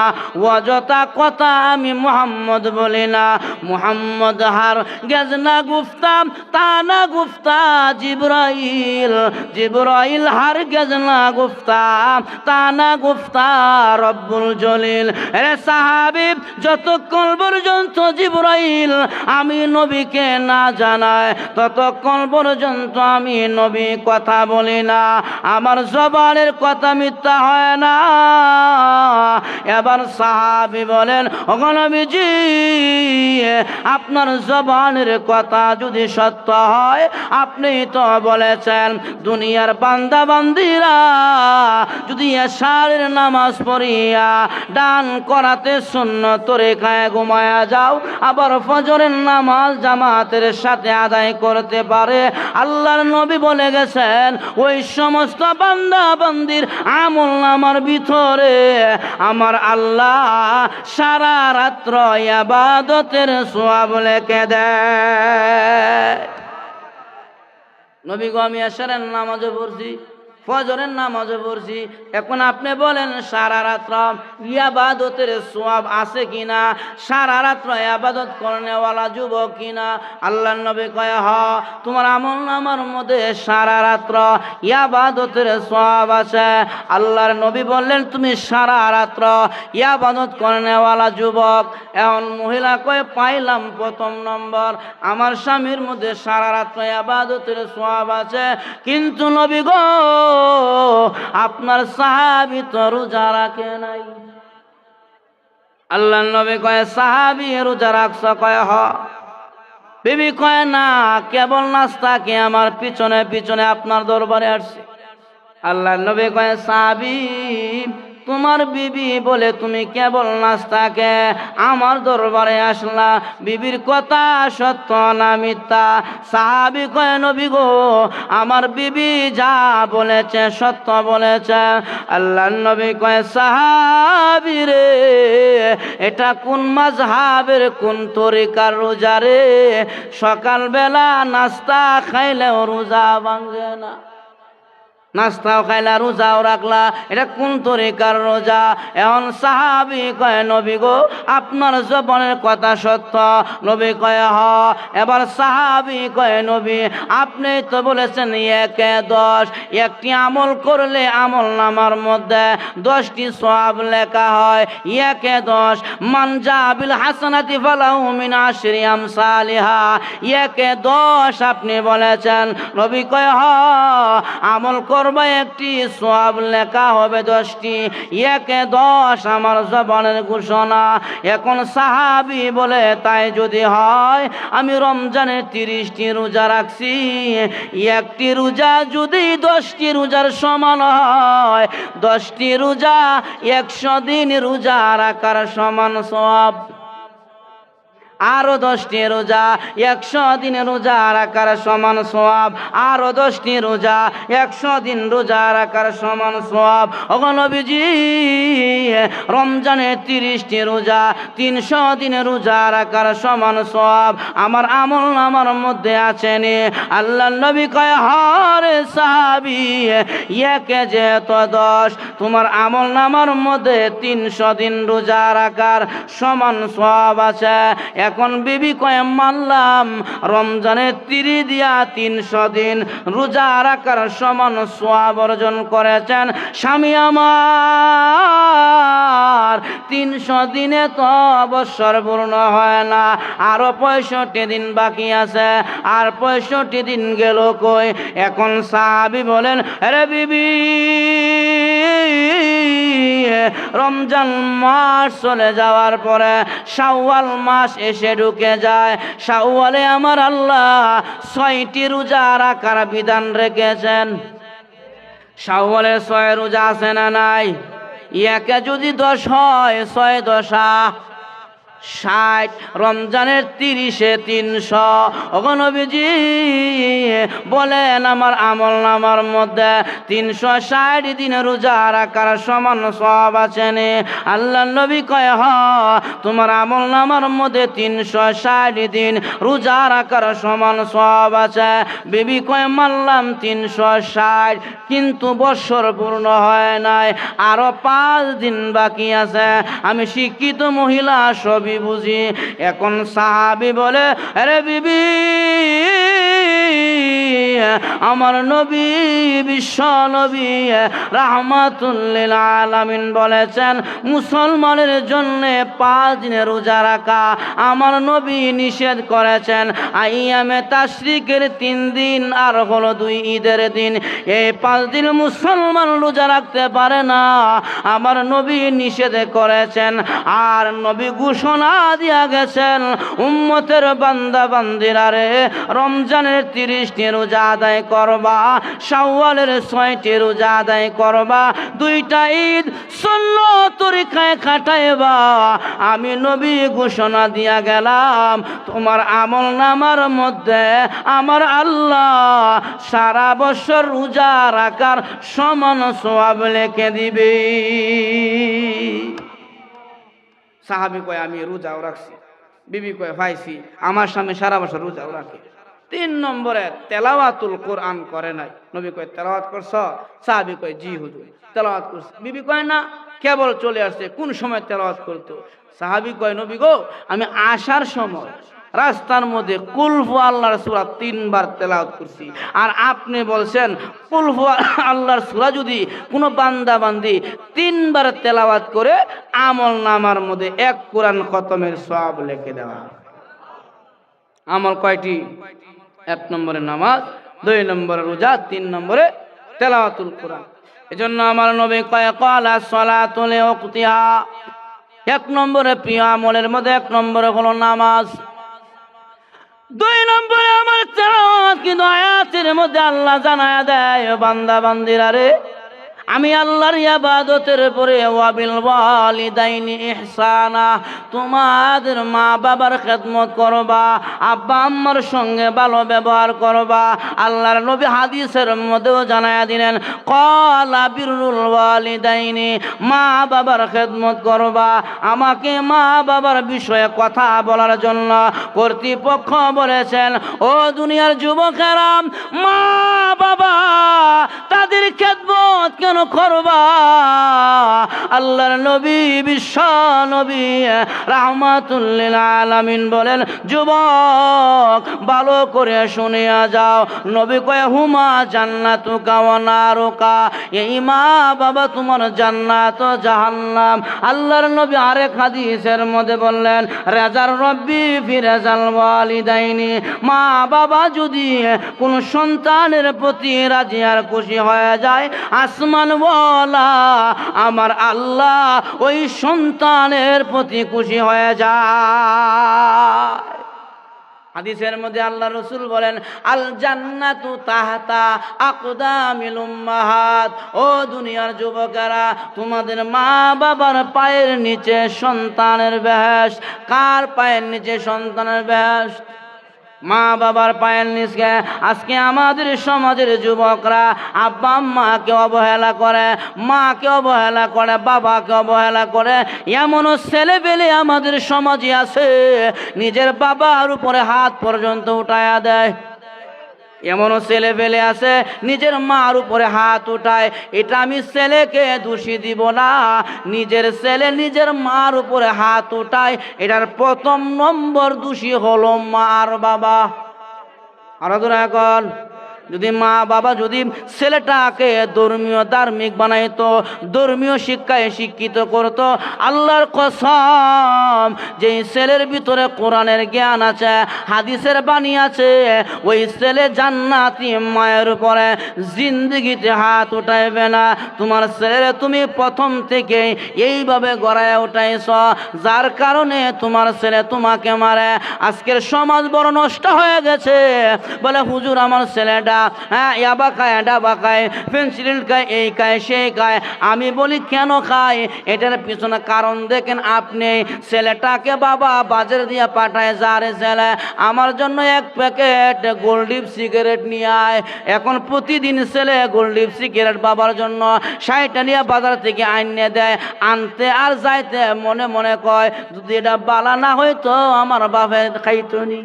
অযথা কথা আমি মুহাম্মদ বলি না। মুহাম্মদ হার গেজনা গুফতাম তা না গুফতা জিবরাইল, জিবরাইল হার গেজনা গুফতাম তা না গুফতা রব্বুল জলিল। রে সাহাবী, যতক্ষণ পর্যন্ত জিবরাইল আমি নবীকে না জানায় ততক্ষণ পর্যন্ত আমি নবী কথা বলি না, আমার জবানের কথা মিথ্যা হয় না। এবার সাহাবী বলেন, ওগো নবীজি, আপনার জবানের কথা যদি সত্য হয়, আপনি তো বলেছেন দুনিয়ার বান্দা বান্দিরা যদি এশারের নামাজ পড়িয়া দান করাতে সুন্নত তরিকায় ঘুমায়া যাও, আবার ফজরের নামাজ জামাতের সাথে আদায় করতে পারে। আল্লাহর নবী বলে গেছেন ওই সমস্ত বান্দা বান্দির আমল নামার ভিতরে আমার আল্লাহ সারা রাত্র ইবাদতের সওয়াব লিখে দেয়। নবী গো, আমি এশারের নামাজও পড়ছি, ফজরের নামাজও পড়ছি, এখন আপনি বলেন সারা রাত্র ইবাদতের সওয়াব আছে কিনা, সারা রাত্র ইবাদত করনেওয়ালা যুবক কিনা? আল্লাহর নবী কয়, হ, তোমার আমল নামার মধ্যে সারা রাত্র ইবাদতের সওয়াব আছে। আল্লাহর নবী বললেন, তুমি সারা রাত্র ইবাদত করনেওয়ালা যুবক। এখন মহিলা কয়, পাইলাম প্রথম নম্বর, আমার স্বামীর মধ্যে সারা রাত্র ইবাদতের সওয়াব আছে, কিন্তু নবী গো, আপনার সাহাবী তো রোজা রাখে নাই। আল্লাহর নবী কয়, সাহাবী রোজা রাখছ? কয়, হ। বিবি কয়, না, কেবল নাস্তা কে আমার পিছনে পিছনে আপনার দরবারে আসছে। আল্লাহর নবী কয়, সাহাবী, তোমার বিবি বলে তুমি কেবল নাস্তাকে আমার দরবারে আসলা, বিবির কথা সত্য না মিথ্যা? সাহাবী কয়, নবী গো, আমার বিবি যা বলেছে সত্য বলেছে। আল্লাহর নবী কয়, সাহাবী রে, এটা কোন মাযহাবের কোন তরিকার রোজা রে? সকালবেলা নাস্তা খাইলেও রোজা ভাঙে না, নাস্তাও খাইলা রোজাও রাখলা, এটা কোন তরিকার রোজা? এখন সাহাবী কয়, নবী গো, আপনার জবানের কথা সত্য। নবী কয়, হ। এবার সাহাবী কয়, নবী, আপনি তো বলেছেন 1-10, একটি আমল করলে আমল নামার মধ্যে 10টি সওয়াব লেখা হয়। 1-10, মান জাবিল হাসানাতি ফালাহু মিন আশরি আমসালিহা। 1-10 আপনি বলেছেন। নবী কয়, হ, আমল করবা একটি সওয়াব লেখা হবে 10টি। 1-10 আমার জবানের ঘোষণা। এখন সাহাবী বলে, তাই যদি হয়, আমি রমজানের 30টি রোজা রাখছি, একটি রোজা যদি 10টি রোজার সমান হয়, 10টি রোজা 100 দিন রোজা রাখার সমান সওয়াব। আরো 10টি রোজা 100 দিন রোজা রাখার সমান সওয়াব। আরো 10টি রোজা 100 দিন রোজা রাখার সমান সওয়াব। ওগো নবীজি, রমজানের 30টি রোজা 300 দিন রোজা রাখার সমান সওয়াব আমার আমল নামার মধ্যে আছে নি? আল্লাহর নবী কয়, হরে সাহাবী, 1-10, তোমার আমল নামার মধ্যে 300 দিন রোজা রাখার সমান সওয়াব আছে। এখন বিবি কয়, মানলাম, রমজানের 30 দিয়া 300 দিন রোজা রাখার সমান সওয়াব অর্জন করেছেন। স্বামী আমার 300 দিনে তো অবসর পূর্ণ হয় না, আরো 65 দিন বাকি আছে। আর 65 দিন গেল কই? এখন সাহাবী বলেন, আরে বিবি, রমজান মাস চলে যাওয়ার পরে শাওয়াল মাস এসে ঢুকে যায়। শাওয়ালে আমার আল্লাহ 6টি রোজা রাখার বিধান রেখেছেন। শাওয়ালে 6 রোজা আছে না নাই? 1 যদি 10 হয়, 6 10 60, রমজানের 30-এ 300। ওগো নবীজি বলেন আমার আমল নামার মধ্যে 360 দিন রোজা রাখার সমান সওয়াব আছে নে? আল্লাহ নবী কয় হ, তোমার আমল নামার মধ্যে 360 দিন রোজা রাখার সমান সওয়াব আছে। বিবি কয় মানলাম 360, কিন্তু বছর পূর্ণ হয় নাই, আরো 5 দিন বাকি আছে। আমি শিক্ষিত মহিলা, সবই বুঝি। এখন সাহাবী বলে, আরে বিবি, আমার নবী বিশ্ব নবী রাহমাতুল লিল আলামিন বলেছেন মুসলমানের জন্য 5 দিনের রোজা রাখা আমার নবী নিষেধ করেছেন। আইয়ামে তাশরিকের 3 দিন আর হলো 2 ঈদের দিন, এই 5 দিন মুসলমান রোজা রাখতে পারে না, আমার নবী নিষেধ করেছেন। আর নবী ঘোষণা দিয়া গেছেন, উম্মতের বান্দা বান্দিরা রে, রমজানের 30টি রোজা আদায় করবা, শাওয়ালের 6টি রোজা আদায় করবা, 2টা ঈদ সুন্নত তরিকায় কাটাইবা। আমি নবী ঘোষণা দিয়া গেলাম, তোমার আমল নামার মধ্যে আমার আল্লাহ সারা বছর রোজা রাখার সমান সওয়াব লিখে দিবে। সাহাবী কয় আমি রোজাও রাখছি। বিবি কয় পাইছি, আমার স্বামী সারা বছর রোজাও রাখে। 3 নম্বরে তেলাওয়াতুল কোরআন করে নাই। নবী কয় তেলাওয়াত করছ? সাহাবী কয় জি হুজুর তেলাওয়াত করছি। বিবি কয় না, কেবল চলে আসছে, কোন সময় তেলাওয়াত করতো? সাহাবী কয় নবী গো, আমি আসার সময় রাস্তার মধ্যে কুল হু আল্লাহর সূরা 3 বার তেলাওয়াত করছি। আর আপনি বলছেন কুল হু আল্লাহর সূরা যদি কোনো বান্দা বান্দি 3 বার তেলাওয়াত করে আমল নামার মধ্যে 1 কোরআন খতমের সওয়াব লিখে দেওয়া। আমল কয়টি? 1 নম্বরে নামাজ, 2 নম্বরে রোজা, 3 নম্বরে তেলাওয়াতুল কোরআন। এজন্য আমার নবী কয় ক্বালা সালাতু লিওয়াক্তিহা। 1 নম্বরে প্রিয় আমলের মধ্যে 1 নম্বরে হলো নামাজ। 2 নম্বরে আমার তেলাওয়াত। কিন্তু আয়াতের মধ্যে আল্লাহ জানায়া দেয়, বান্দা বান্দিরা রে, আমি আল্লাহর ইবাদতের পরে ওয়াবিল ওয়ালিদাইনি ইহসানা, তোমাদের মা বাবার খেদমত করবা, আব্বা আম্মার সঙ্গে ভালো ব্যবহার করবা। আল্লাহর নবী হাদিসের মধ্যেও জানায়া দিলেন, ক্বালা বিররুল ওয়ালিদাইনি, মা বাবার খেদমত করবা। আমাকে মা বাবার বিষয়ে কথা বলার জন্য কর্তৃপক্ষ বলেছেন, ও দুনিয়ার যুবকেরা, মা বাবা তাদের খেদমত কেন করবা? আল্লাহর নবী বিশ্ব নবী রাহমাতুল লিল আলামিন বলেন, যুবক ভালো করে শুনিয়া যাও। নবী কয় হুমা জান্নাতুকা ওয়া নারুকা, এই মা বাবা তোমার জান্নাত ও জাহান্নাম। আল্লাহর নবী আরেক হাদিসের মধ্যে বললেন, রাজার রব্বি ফি রাজাল ওয়ালিদাইনি, মা বাবা যদি কোন সন্তানের প্রতি রাজি আর খুশি হয়ে যায়, আসমান ওয়ালা আমার আল্লাহ ওই সন্তানের প্রতি খুশি হয়ে যায়। হাদিসের মধ্যে আল্লাহ রাসূল বলেন, আল জান্নাতু তাহতা আকদামিল উম্মাহাত, ও দুনিয়ার যুবকেরা, তোমাদের মা বাবার পায়ের নিচে সন্তানের বেহেশত। কার পায়ের নিচে সন্তানের বেহেশত? মা বাবার পায়ের নিচে। আজকে আমাদের সমাজের যুবকরা আব্বা আম্মাকে অবহেলা করে, মাকে অবহেলা করে, বাবাকে অবহেলা করে। এমনও ছেলে পেলে আমাদের সমাজে আছে, নিজের বাবার উপরে হাত পর্যন্ত উঠায়া দেয়। এমনও ছেলে পেলে আছে নিজের মার উপরে হাত উঠায়। এটা আমি ছেলেকে দোষী দিব না, নিজের ছেলে নিজের মার উপরে হাত উঠায়, এটার 1 নম্বর দোষী হলো মা আর বাবা। আরো দূর এখন যদি মা বাবা যদি ছেলেটাকে ধর্মীয় ধার্মিক বানাইতো, ধর্মীয় শিক্ষায় শিক্ষিত করত, আল্লাহর কসম যে ছেলের ভিতরে কোরআনের জ্ঞান আছে, হাদিসের বাণী আছে, ওই ছেলে জান্নাতি মায়ের উপরে জিন্দেগিতে হাত উঠাইবে না। তোমার ছেলে তুমি প্রথম থেকে এইভাবে গড়ায় উঠাইছ, যার কারণে তোমার ছেলে তোমাকে মারে। আজকের সমাজ বড় নষ্ট হয়ে গেছে। বলে হুজুর আমার ছেলেটা বেটা, হ্যাঁ ইয়াবা খায়, ডাবা খায়, পেন্সিল খায়, এই খায় সেই খায়। আমি বলি কেন খায়? এটার পিছনে কারণ দেখেন আপনি। ছেলেটাকে বাবা বাজারে দিয়ে পাঠায়, যারে ছেলে আমার জন্য এক প্যাকেট গোল্ডিপ সিগারেট নিয়ে আয়। এখন প্রতিদিন ছেলে গোল্ডিপ সিগারেট বাবার জন্য 60 নিয়ে বাজার থেকে আইনে দেয়। আনতে আর যাইতে মনে মনে কয় যদি এটা বালা না হইতো আমার বাপে খাইতো নি,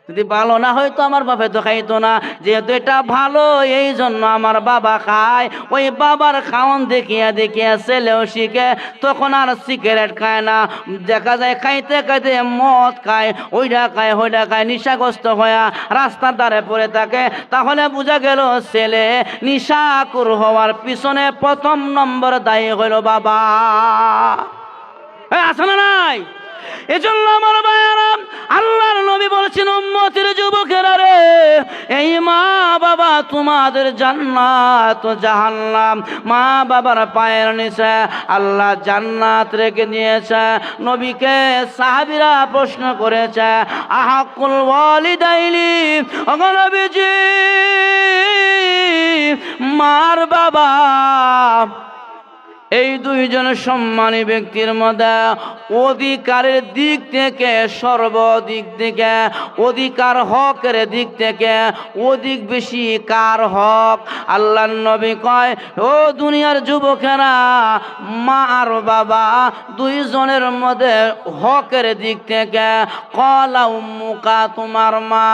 যদি ভালো না হয়তো আমার বাপে তো খাইতো না। যেহেতু এটা ভালো এই জন্য আমার বাবা খায়। ওই বাবার খাওয়ান দেখিয়া দেখিয়া ছেলেও শিখে, তখন আর সিগারেট খায় না। দেখা যায় খাইতে খাইতে মদ খায়, ওইটা খায় ওইটা খায়, নিশাগ্রস্ত হইয়া রাস্তার ধারে পড়ে থাকে। তাহলে বোঝা গেল ছেলে নিশাকুর হওয়ার পিছনে প্রথম নম্বর দায়ী হইল বাবা। আছে না নাই? এজন্য আমার ভাইয়েরা, আল্লাহর নবী বলেছেন উম্মতের যুবকেরা রে, এই মা বাবা তোমাদের জান্নাত জাহান্নাম। মা বাবার পায়ের নিচে আল্লাহ জান্নাত রেখে দিয়েছে। নবীকে সাহাবীরা প্রশ্ন করেছে, আহাকুল ওয়ালিদাইনি, ওগো নবীজি মার বাবা এই দুইজন সম্মানী ব্যক্তির মধ্যে অধিকারের দিক থেকে, সর্বদিক থেকে, অধিকার হকের দিক থেকে অধিক বেশি কার হক? আল্লাহর নবী কয়, ও দুনিয়ার যুবকেরা, মা আর বাবা দুইজনের মধ্যে হকের দিক থেকে কলা উম্মুকা, তোমার মা।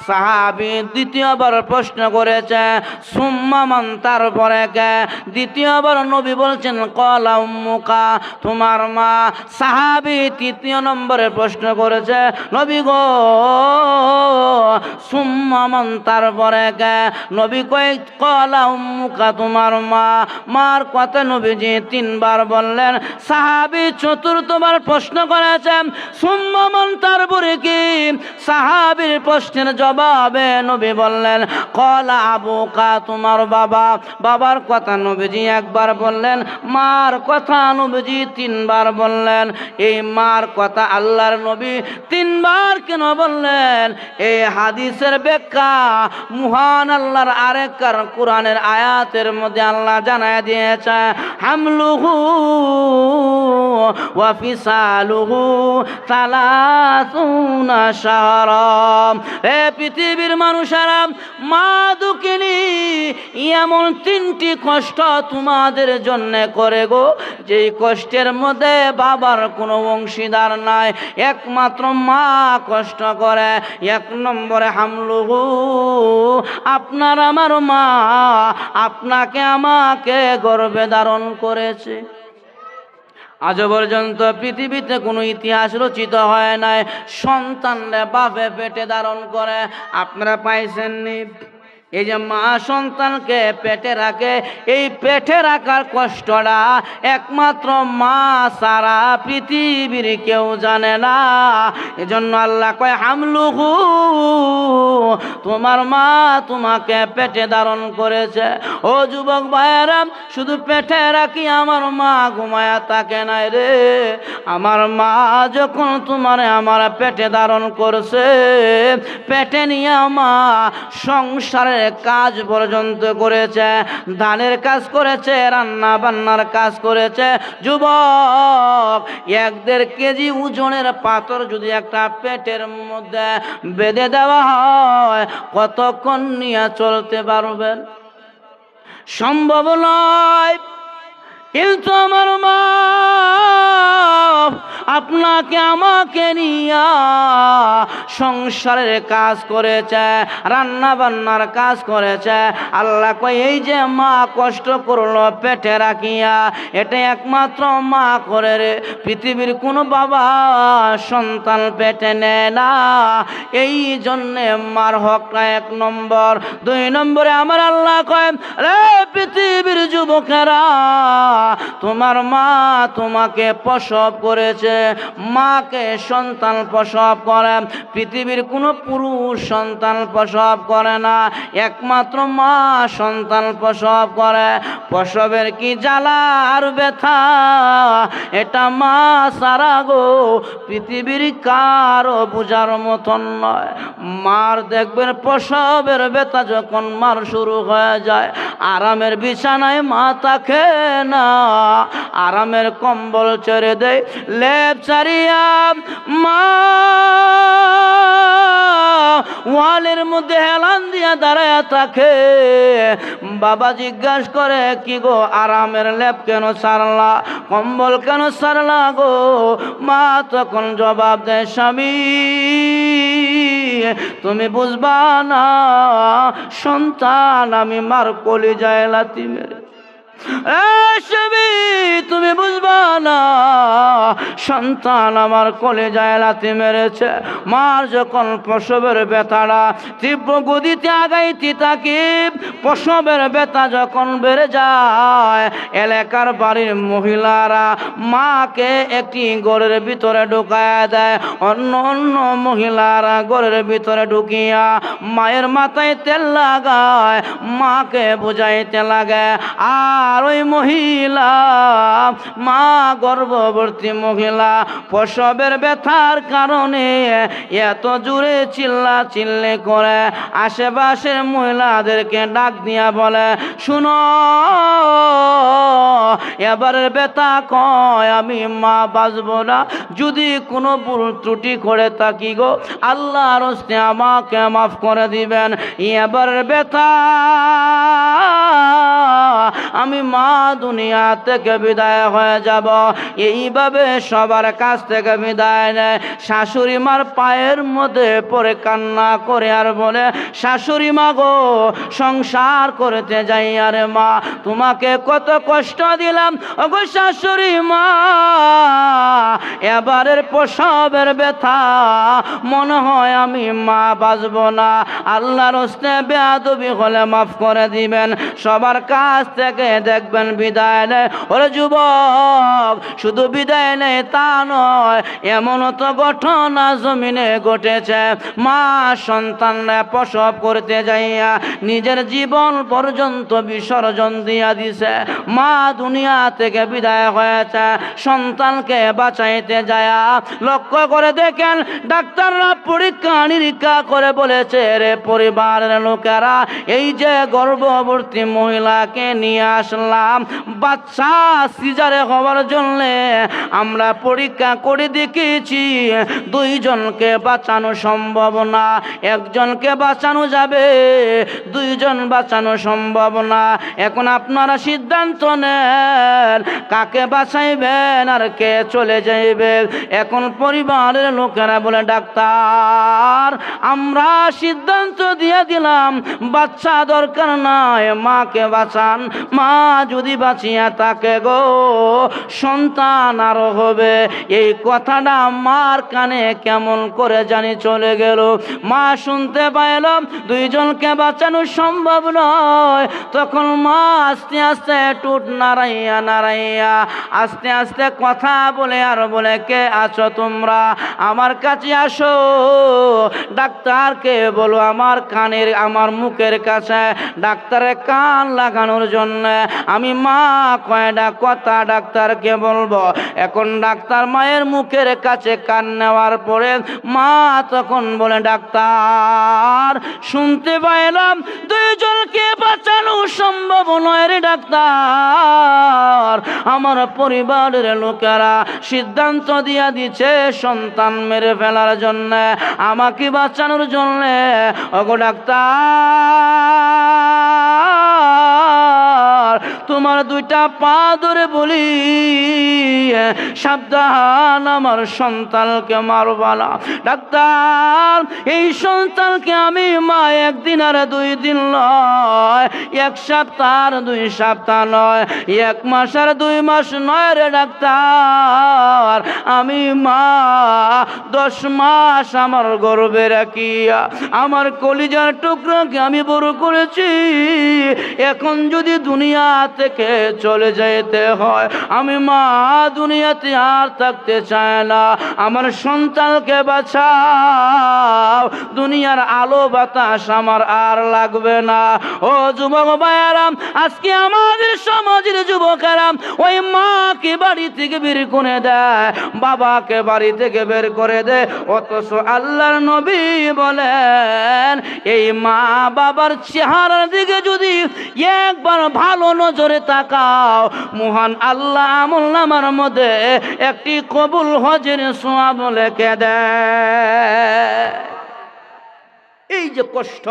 সাহাবী দ্বিতীয়বার প্রশ্ন করেছে, সুম্মা মান, তারপরে কে? দ্বিতীয়বার নবী বলছেন কলা উম্মুকা, তোমার মা। সাহাবী তৃতীয় নম্বরে প্রশ্ন করেছে, নবী গো সুম্মা মান, তারপরে কে? নবী কয় কলা উম্মুকা, তোমার মা। মার কথা নবীজি তিনবার বললেন। সাহাবী চতুর্থবার প্রশ্ন করেছেন, সুম্মা মান, তারপরে কি? সাহাবীর প্রশ্নের জবাবে নবী বললেন কলা আবুকা, তোমার বাবা। বাবার কথা নবীজি একবার বললেন, মার কথা নবীজি তিনবার বললেন। এই মার কথা আল্লাহর নবী তিনবার কেন বললেন? এই হাদিসের ব্যাখ্যা মহান আল্লাহর আরেক কোরআনের আয়াতের মধ্যে আল্লাহ জানায় দিয়েছে, হামলুহু ওয়া ফিসালুহু সালাসুনা শাহরা। হে পৃথিবীর মানুষেরা, মা দুঃখিনী এমন 3টি কষ্ট তোমাদের জন্য করে গো, যেই কষ্টের মধ্যে বাবার কোনো অংশীদার নাই, একমাত্র মা কষ্ট করে। 1 নম্বরে হামলুহু, আপনার আমার মা আপনাকে আমাকে গর্ভে ধারণ করেছে। আজ পর্যন্ত পৃথিবীতে কোনো ইতিহাস রচিত হয় নাই সন্তানরা বাপে পেটে ধারণ করে। আপনারা পাইছেননি? এই যে মা সন্তানকে পেটে রাখে, এই পেটে রাখার কষ্টটা একমাত্র মা সারা পৃথিবীর কেউ জানে না। এজন্য আল্লাহ কয় হামলুহু, তোমার মা তোমাকে পেটে ধারণ করেছে। ও যুবক ভাইয়েরা, শুধু পেটে রাখি আমার মা ঘুমায়া থাকে নাই রে। আমার মা যখন তোমার আমার পেটে ধারণ করছে, পেটে নিয়ে মা সংসারের কাজ পর্যন্ত করেছে, ধানের কাজ করেছে, রান্না বান্নার কাজ করেছে। যুবক, 1-1.5 কেজি ওজনের পাথর যদি একটা পেটের মধ্যে বেঁধে দেওয়া হয়, কতক্ষণ নিয়ে চলতে পারবেন? সম্ভব নয়। কিন্তু আমার মা আপনাকে আমাকে নিয়া সংসারের কাজ করেছে, রান্না বান্নার কাজ করেছে। আল্লাহ কয় এই যে মা কষ্ট করলো পেটে রাখিয়া, এটা একমাত্র মা করে রে। পৃথিবীর কোনো বাবা সন্তান পেটে নেয় না। এই জন্যে মার হকটা 1 নম্বর। 2 নম্বরে আমার আল্লাহ কয়, রে পৃথিবীর যুবকেরা, তোমার মা তোমাকে প্রসব করেছে। মাকে সন্তান প্রসব করে, পৃথিবীর কোনো পুরুষ সন্তান প্রসব করে না, একমাত্র মা সন্তান প্রসব করে। প্রসবের কি জ্বালা আর ব্যথা, এটা মা সারা গো পৃথিবীর কারো বোঝার মতন নয়। মার দেখবেন প্রসবের ব্যথা যখন মার শুরু হয়ে যায়, আরামের বিছানায় মা থাকে না, আরামের কম্বল ছেড়ে দেয়, লেপ ছাড়িয়া মা ওয়ালের মধ্যে হেলান দিয়া দাঁড়ায় থাকে। বাবা জিজ্ঞাসা করে, কি গো আরামের লেপ কেন ছাড়লা, কম্বল কেন ছাড়লা গো? মা তখন জবাব দেয়, স্বামী তুমি বুঝবা না, সন্তান আমি মার কলিজায় লাথি মেরে। স্বামী তুমি বুঝবা না, সন্তান আমার কলিজায় লাথি মেরেছে। মার যখন প্রসবের ব্যথাটা তীব্র গতিতে আগাইতে থাকে, প্রসবের ব্যথা যখন বেড়ে যায়, এলাকার বাড়ির মহিলারা মাকে একটি ঘরের ভিতরে ঢুকায় দেয়। অন্য অন্য মহিলারা ঘরের ভিতরে ঢুকিয়া মায়ের মাথায় তেল লাগায়, মাকে বুঝাইতে লাগে। আর ওই মহিলা, মা গর্ভবতী মহিলা, প্রসবের ব্যথার কারণে এত জোরে চিল্লা চিল্লি করে আশেপাশের মহিলাদেরকে ডাক দিয়া বলে, শুনো এবারের ব্যথা কয় আমি মা বাঁচব না, যদি কোনো ভুল ত্রুটি করে থাকি গো আল্লাহর হস্তে আমাকে মাফ করে দিবেন। এবারের ব্যথা আমি মা দুনিয়া থেকে বিদায় হয়ে যাব। এইভাবে সবার কাছ থেকে বিদায় নেয়। শাশুড়ি মার পায়ের মধ্যে পড়ে কান্না করে আর বলে, শাশুড়ি মা গো সংসার করতে যাই, আরে মা তোমাকে কত কষ্ট দিলাম, ওগো শাশুড়ি মা এবারের প্রসবের ব্যথা মনে হয় আমি মা বাঁচব না, আল্লাহর হস্তে বেয়াদবি হলে মাফ করে দিবেন। সবার কাছ থেকে দেখবেন বিদায় নেয়। ওরে যুবক, শুধু বিদায় নেয় তা নয়, এমনও তো ঘটনা জমিনে ঘটেছে, মা সন্তানরা প্রসব করতে যাইয়া নিজের জীবন পর্যন্ত বিসর্জন দিয়া দিছে। মা দুনিয়া থেকে বিদায় হয়েছে, সন্তানকে বাঁচাইতে যায়া লক্ষ্য করে দেখেন ডাক্তাররা পরীক্ষা নিরীক্ষা করে বলেছে, রে পরিবারের লোকেরা, এই যে গর্ভবতী মহিলাকে নিয়ে আসলাম বাচ্চা সিজারে হওয়ার জন্য, আমরা পরীক্ষা করে দেখেছি দুইজনকে বাঁচানো সম্ভব না, একজনকে বাঁচানো যাবে, দুইজন বাঁচানো সম্ভব না। এখন আপনারা সিদ্ধান্ত নেন কাকে বাঁচাইবেন আর কে চলে যাইবে। এখন পরিবারের লোকেরা বলে, ডাক্তার আমরা সিদ্ধান্ত দিয়ে দিলাম বাচ্চা দরকার নাই, মাকে বাঁচান, মা যদি বাঁচিয়া থাকে গো সন্তান আরো হবে। এই কথাটা মার কানে কেমন করে জানি চলে গেল। মা শুনতে পাইল দুইজনকে বাঁচানো সম্ভব নয়। তখন মা আস্তে আস্তে টুট নাড়াইয়া নাড়াইয়া আস্তে আস্তে কথা বলে আর বলে, কে আছো তোমরা, আমার কাছে আসো, ডাক্তারকে বলো আমার কানের আমার মুখের কাছে ডাক্তারের কান লাগানোর জন্য। আমি মা কয়টা কথা ডাক্তারকে বলবো। এখন ডাক্তার মায়ের মুখের কাছে কান নেওয়ার পরে মা তখন বলে, ডাক্তার শুনতে পাইলাম দুইজনকে বাঁচানো সম্ভব নয় রে ডাক্তার, আমার পরিবারের লোকেরা সিদ্ধান্ত দিয়া দিচ্ছে সন্তান মেরে ফেলার জন্য, আমাকে বাঁচানোর জন্য। ওগো ডাক্তার তোমার দুইটা পা ধরে বলি, সাবধান আমার সন্তানকে মারবা না। ডাক্তার এই সন্তানকে আমি মা একদিন আর 2 দিন নয়, 1 সপ্তাহ আর 2 সপ্তাহ নয়, 1 মাস আর 2 মাস নয় রে ডাক্তার, আমি মা 10 মাস আমার গর্ভে রাখিয়া আমার কলিজার টুকরাকে আমি বড় করেছি। এখন যদি দুনিয়া থেকে চলে যেতে হয়। আমি মা দুনিয়াতে আর থাকতে চাই না, আমার সন্তানকে বাঁচাও, দুনিয়ার আলো বাতাস আমার আর লাগবে না। ও যুবক ভাইয়েরা, আজকে আমাদের সমাজের যুবকেরা ওই মাকে বাড়ি থেকে বের করে দেয়, বাবাকে বাড়ি থেকে বের করে দেয়, অথচ আল্লাহর নবী বলেন এই মা বাবার চেহারার দিকে যদি একবার ভালো নজরে তাকাও, মহান আল্লাহ আমলনামার মধ্যে একটি কবুল হজের সওয়াব লিখে দেয়। এই যে কষ্ট,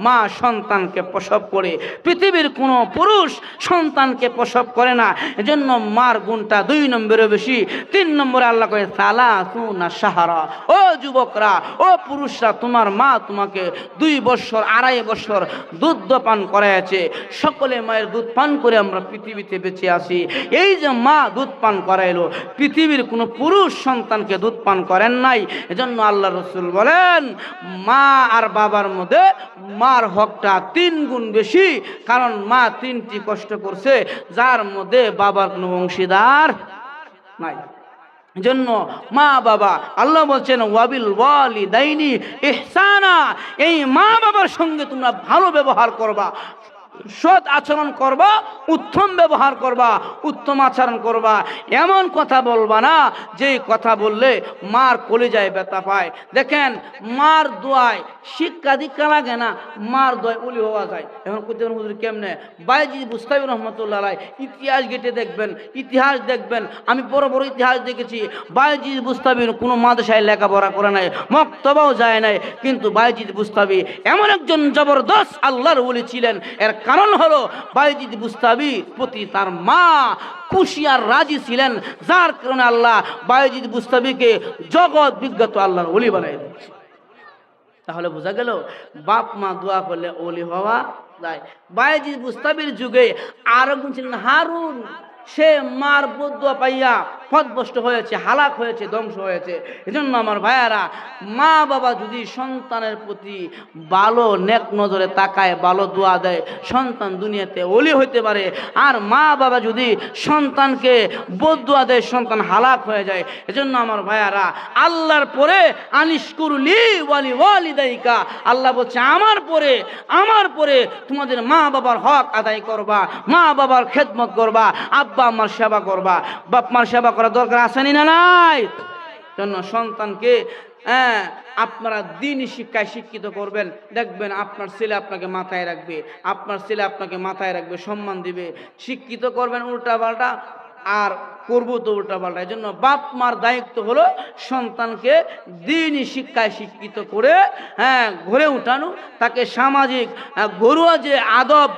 মা সন্তানকে প্রসব করে, পৃথিবীর কোনো পুরুষ সন্তানকে প্রসব করে না। এজন্য মার গুণটা 2 নম্বরে বেশি। 3 নম্বরে আল্লাহ কয় সালাসুনা শাহরা। ও যুবকরা, ও পুরুষরা, তোমার মা তোমাকে 2 বছর 2.5 বছর দুধ পান করাইছে। সকলে মায়ের দুধ পান করে আমরা পৃথিবীতে বেঁচে আছি। এই যে মা দুধ পান করাইলো, পৃথিবীর কোনো পুরুষ সন্তানকে দুধ পান করেন নাই। এজন্য আল্লাহ রসুল বলেন মা আর বাবার মধ্যে মার হকটা 3 গুণ বেশি, কারণ মা 3টি কষ্ট করছে যার মধ্যে বাবার কোনো অংশীদার নাই। জন্য মা বাবা, আল্লাহ বলছেন ওয়াবিল ওয়ালিদাইনি ইহসানা, এই মা বাবার সঙ্গে তোমরা ভালো ব্যবহার করবা, সৎ আচরণ করবা, উত্তম ব্যবহার করবা, উত্তম আচরণ করবা। এমন কথা বলবা না যেই কথা বললে মার কলিজায় ব্যথা পায়। দেখেন মার দোয়ায় শিক্ষা দীক্ষা লাগে না, মার দোয়ায় উলি হওয়া যায়। এখন কোথাও হুজুর কেমনে? বাইজি বুস্তাবি রহমতুল্লাহ আলাইহি ইতিহাস ঘেটে দেখবেন, ইতিহাস দেখবেন, আমি বড় বড় ইতিহাস দেখেছি। বাইজি বুস্তাবির কোনো মাদ্রাসায় লেখাপড়া করে নাই, মক্তবাও যায় নাই, কিন্তু বাইজি বুস্তাবি এমন একজন জবরদস্ত আল্লাহর ওলি ছিলেন। এর কারণ হলো বাইজিদ বুস্তাবি প্রতি তার মা খুশি আর রাজি ছিলেন, যার কারণে আল্লাহ বাইজিদ বুস্তাবিকে জগৎ বিজ্ঞত আল্লাহর ওলি বানাই দিয়েছে। তাহলে বোঝা গেল বাপ মা দোয়া করলে ওলি হওয়া যায়। বাইজিদ বুস্তাবির যুগে আরো একজন ছিলেন হারুন, সে মার বদুয়া পাইয়া পথভ্রষ্ট হয়েছে, হালাক হয়েছে, ধ্বংস হয়েছে। এজন্য আমার ভাইয়ারা, মা বাবা যদি সন্তানের প্রতি ভালো নেক নজরে তাকায়, ভালো দোয়া দেয়, সন্তান দুনিয়াতে ওলি হইতে পারে। আর মা বাবা যদি সন্তানকে বদুয়া দেয়, সন্তান হালাক হয়ে যায়। এজন্য আমার ভাইয়ারা, আল্লাহর পরে আনিশকুরলি ওয়ালি ওয়ালিদাইকা, আল্লাহ বলছে আমার পরে তোমাদের মা বাবার হক আদায় করবা, মা বাবার খেদমত করবা, আব্বা আম্মার সেবা করবা। বাপ মার সেবা করার দরকার আসেনি না নাই? জন্য সন্তানকে আপনারা দ্বীনি শিক্ষায় শিক্ষিত করবেন, দেখবেন আপনার ছেলে আপনাকে মাথায় রাখবে, আপনার ছেলে আপনাকে মাথায় রাখবে, সম্মান দিবে। শিক্ষিত করবেন উল্টা পাল্টা আর করবো তো উল্টা পাল্টা। এই জন্য বাপ মার দায়িত্ব হলো সন্তানকে দ্বীনি শিক্ষায় শিক্ষিত করে গড়ে উঠানো, তাকে সামাজিক ঘরোয়া যে আদব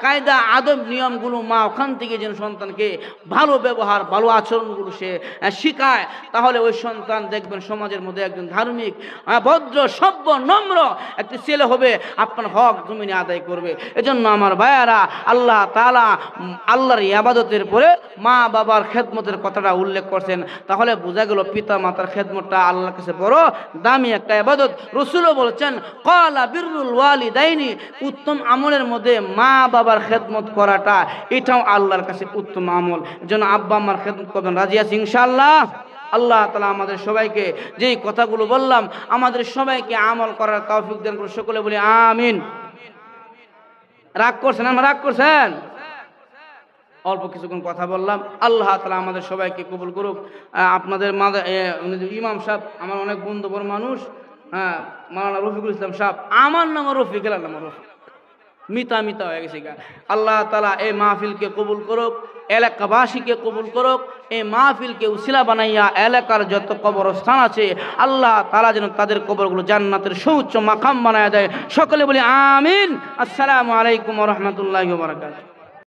কায়দা আদব নিয়মগুলো মা ওখান থেকে যেন সন্তানকে ভালো ব্যবহার ভালো আচরণগুলো সে শিখায়, তাহলে ওই সন্তান দেখবেন সমাজের মধ্যে একজন ধার্মিক ভদ্র সভ্য নম্র একটি ছেলে হবে, আপনার হক জমিনে আদায় করবে। এজন্য আমার ভাইয়ারা, আল্লাহ তাআলা আল্লাহর ইবাদতের পরে মা বাবার খেদমতের কথাটা উল্লেখ করছেন। তাহলে বোঝা গেল পিতা মাতার খেদমতটা আল্লাহর কাছে বড় দামি একটা ইবাদত। রাসূলও বলেছেন ক্বালা বিররুল ওয়ালিদাইনি, উত্তম আমলের মধ্যে মা বাবার খেদমত করাটা এটাও আল্লাহর কাছে উত্তম আমল। এজন্য আব্বা আম্মার খেদমত করবেন। রাজি আছি ইনশাআল্লাহ? আল্লাহ তাআলা আমাদের সবাইকে যেই কথাগুলো বললাম আমাদের সবাইকে আমল করার তৌফিক দান করুন। সকলে বলি আমিন। রাগ করছেন? আমরা রাগ করছেন? অল্প কিছুক্ষণ কথা বললাম। আল্লাহ তাআলা আমাদের সবাইকে কবুল করুক। আপনাদের ইমাম সাহেব আমার অনেক বন্ধুবর মানুষ, মাওলানা রফিকুল ইসলাম সাহেব, আমার নাম রফিক, এলার নাম রফিক, মিতা হয়ে গেছে গা। আল্লাহ তাআলা এই মাহফিলকে কবুল করুক, এলাকাবাসীকে কবুল করুক। এই মাহফিলকে উসিলা বানাইয়া এলাকার যত কবরস্থান আছে আল্লাহ তাআলা যেন তাদের কবরগুলো জান্নাতের সুউচ্চ মাকাম বানায়া দেয়। সকলে বলি আমিন। আসসালামু আলাইকুম ওয়া রাহমাতুল্লাহি ওয়া বারাকাতুহু।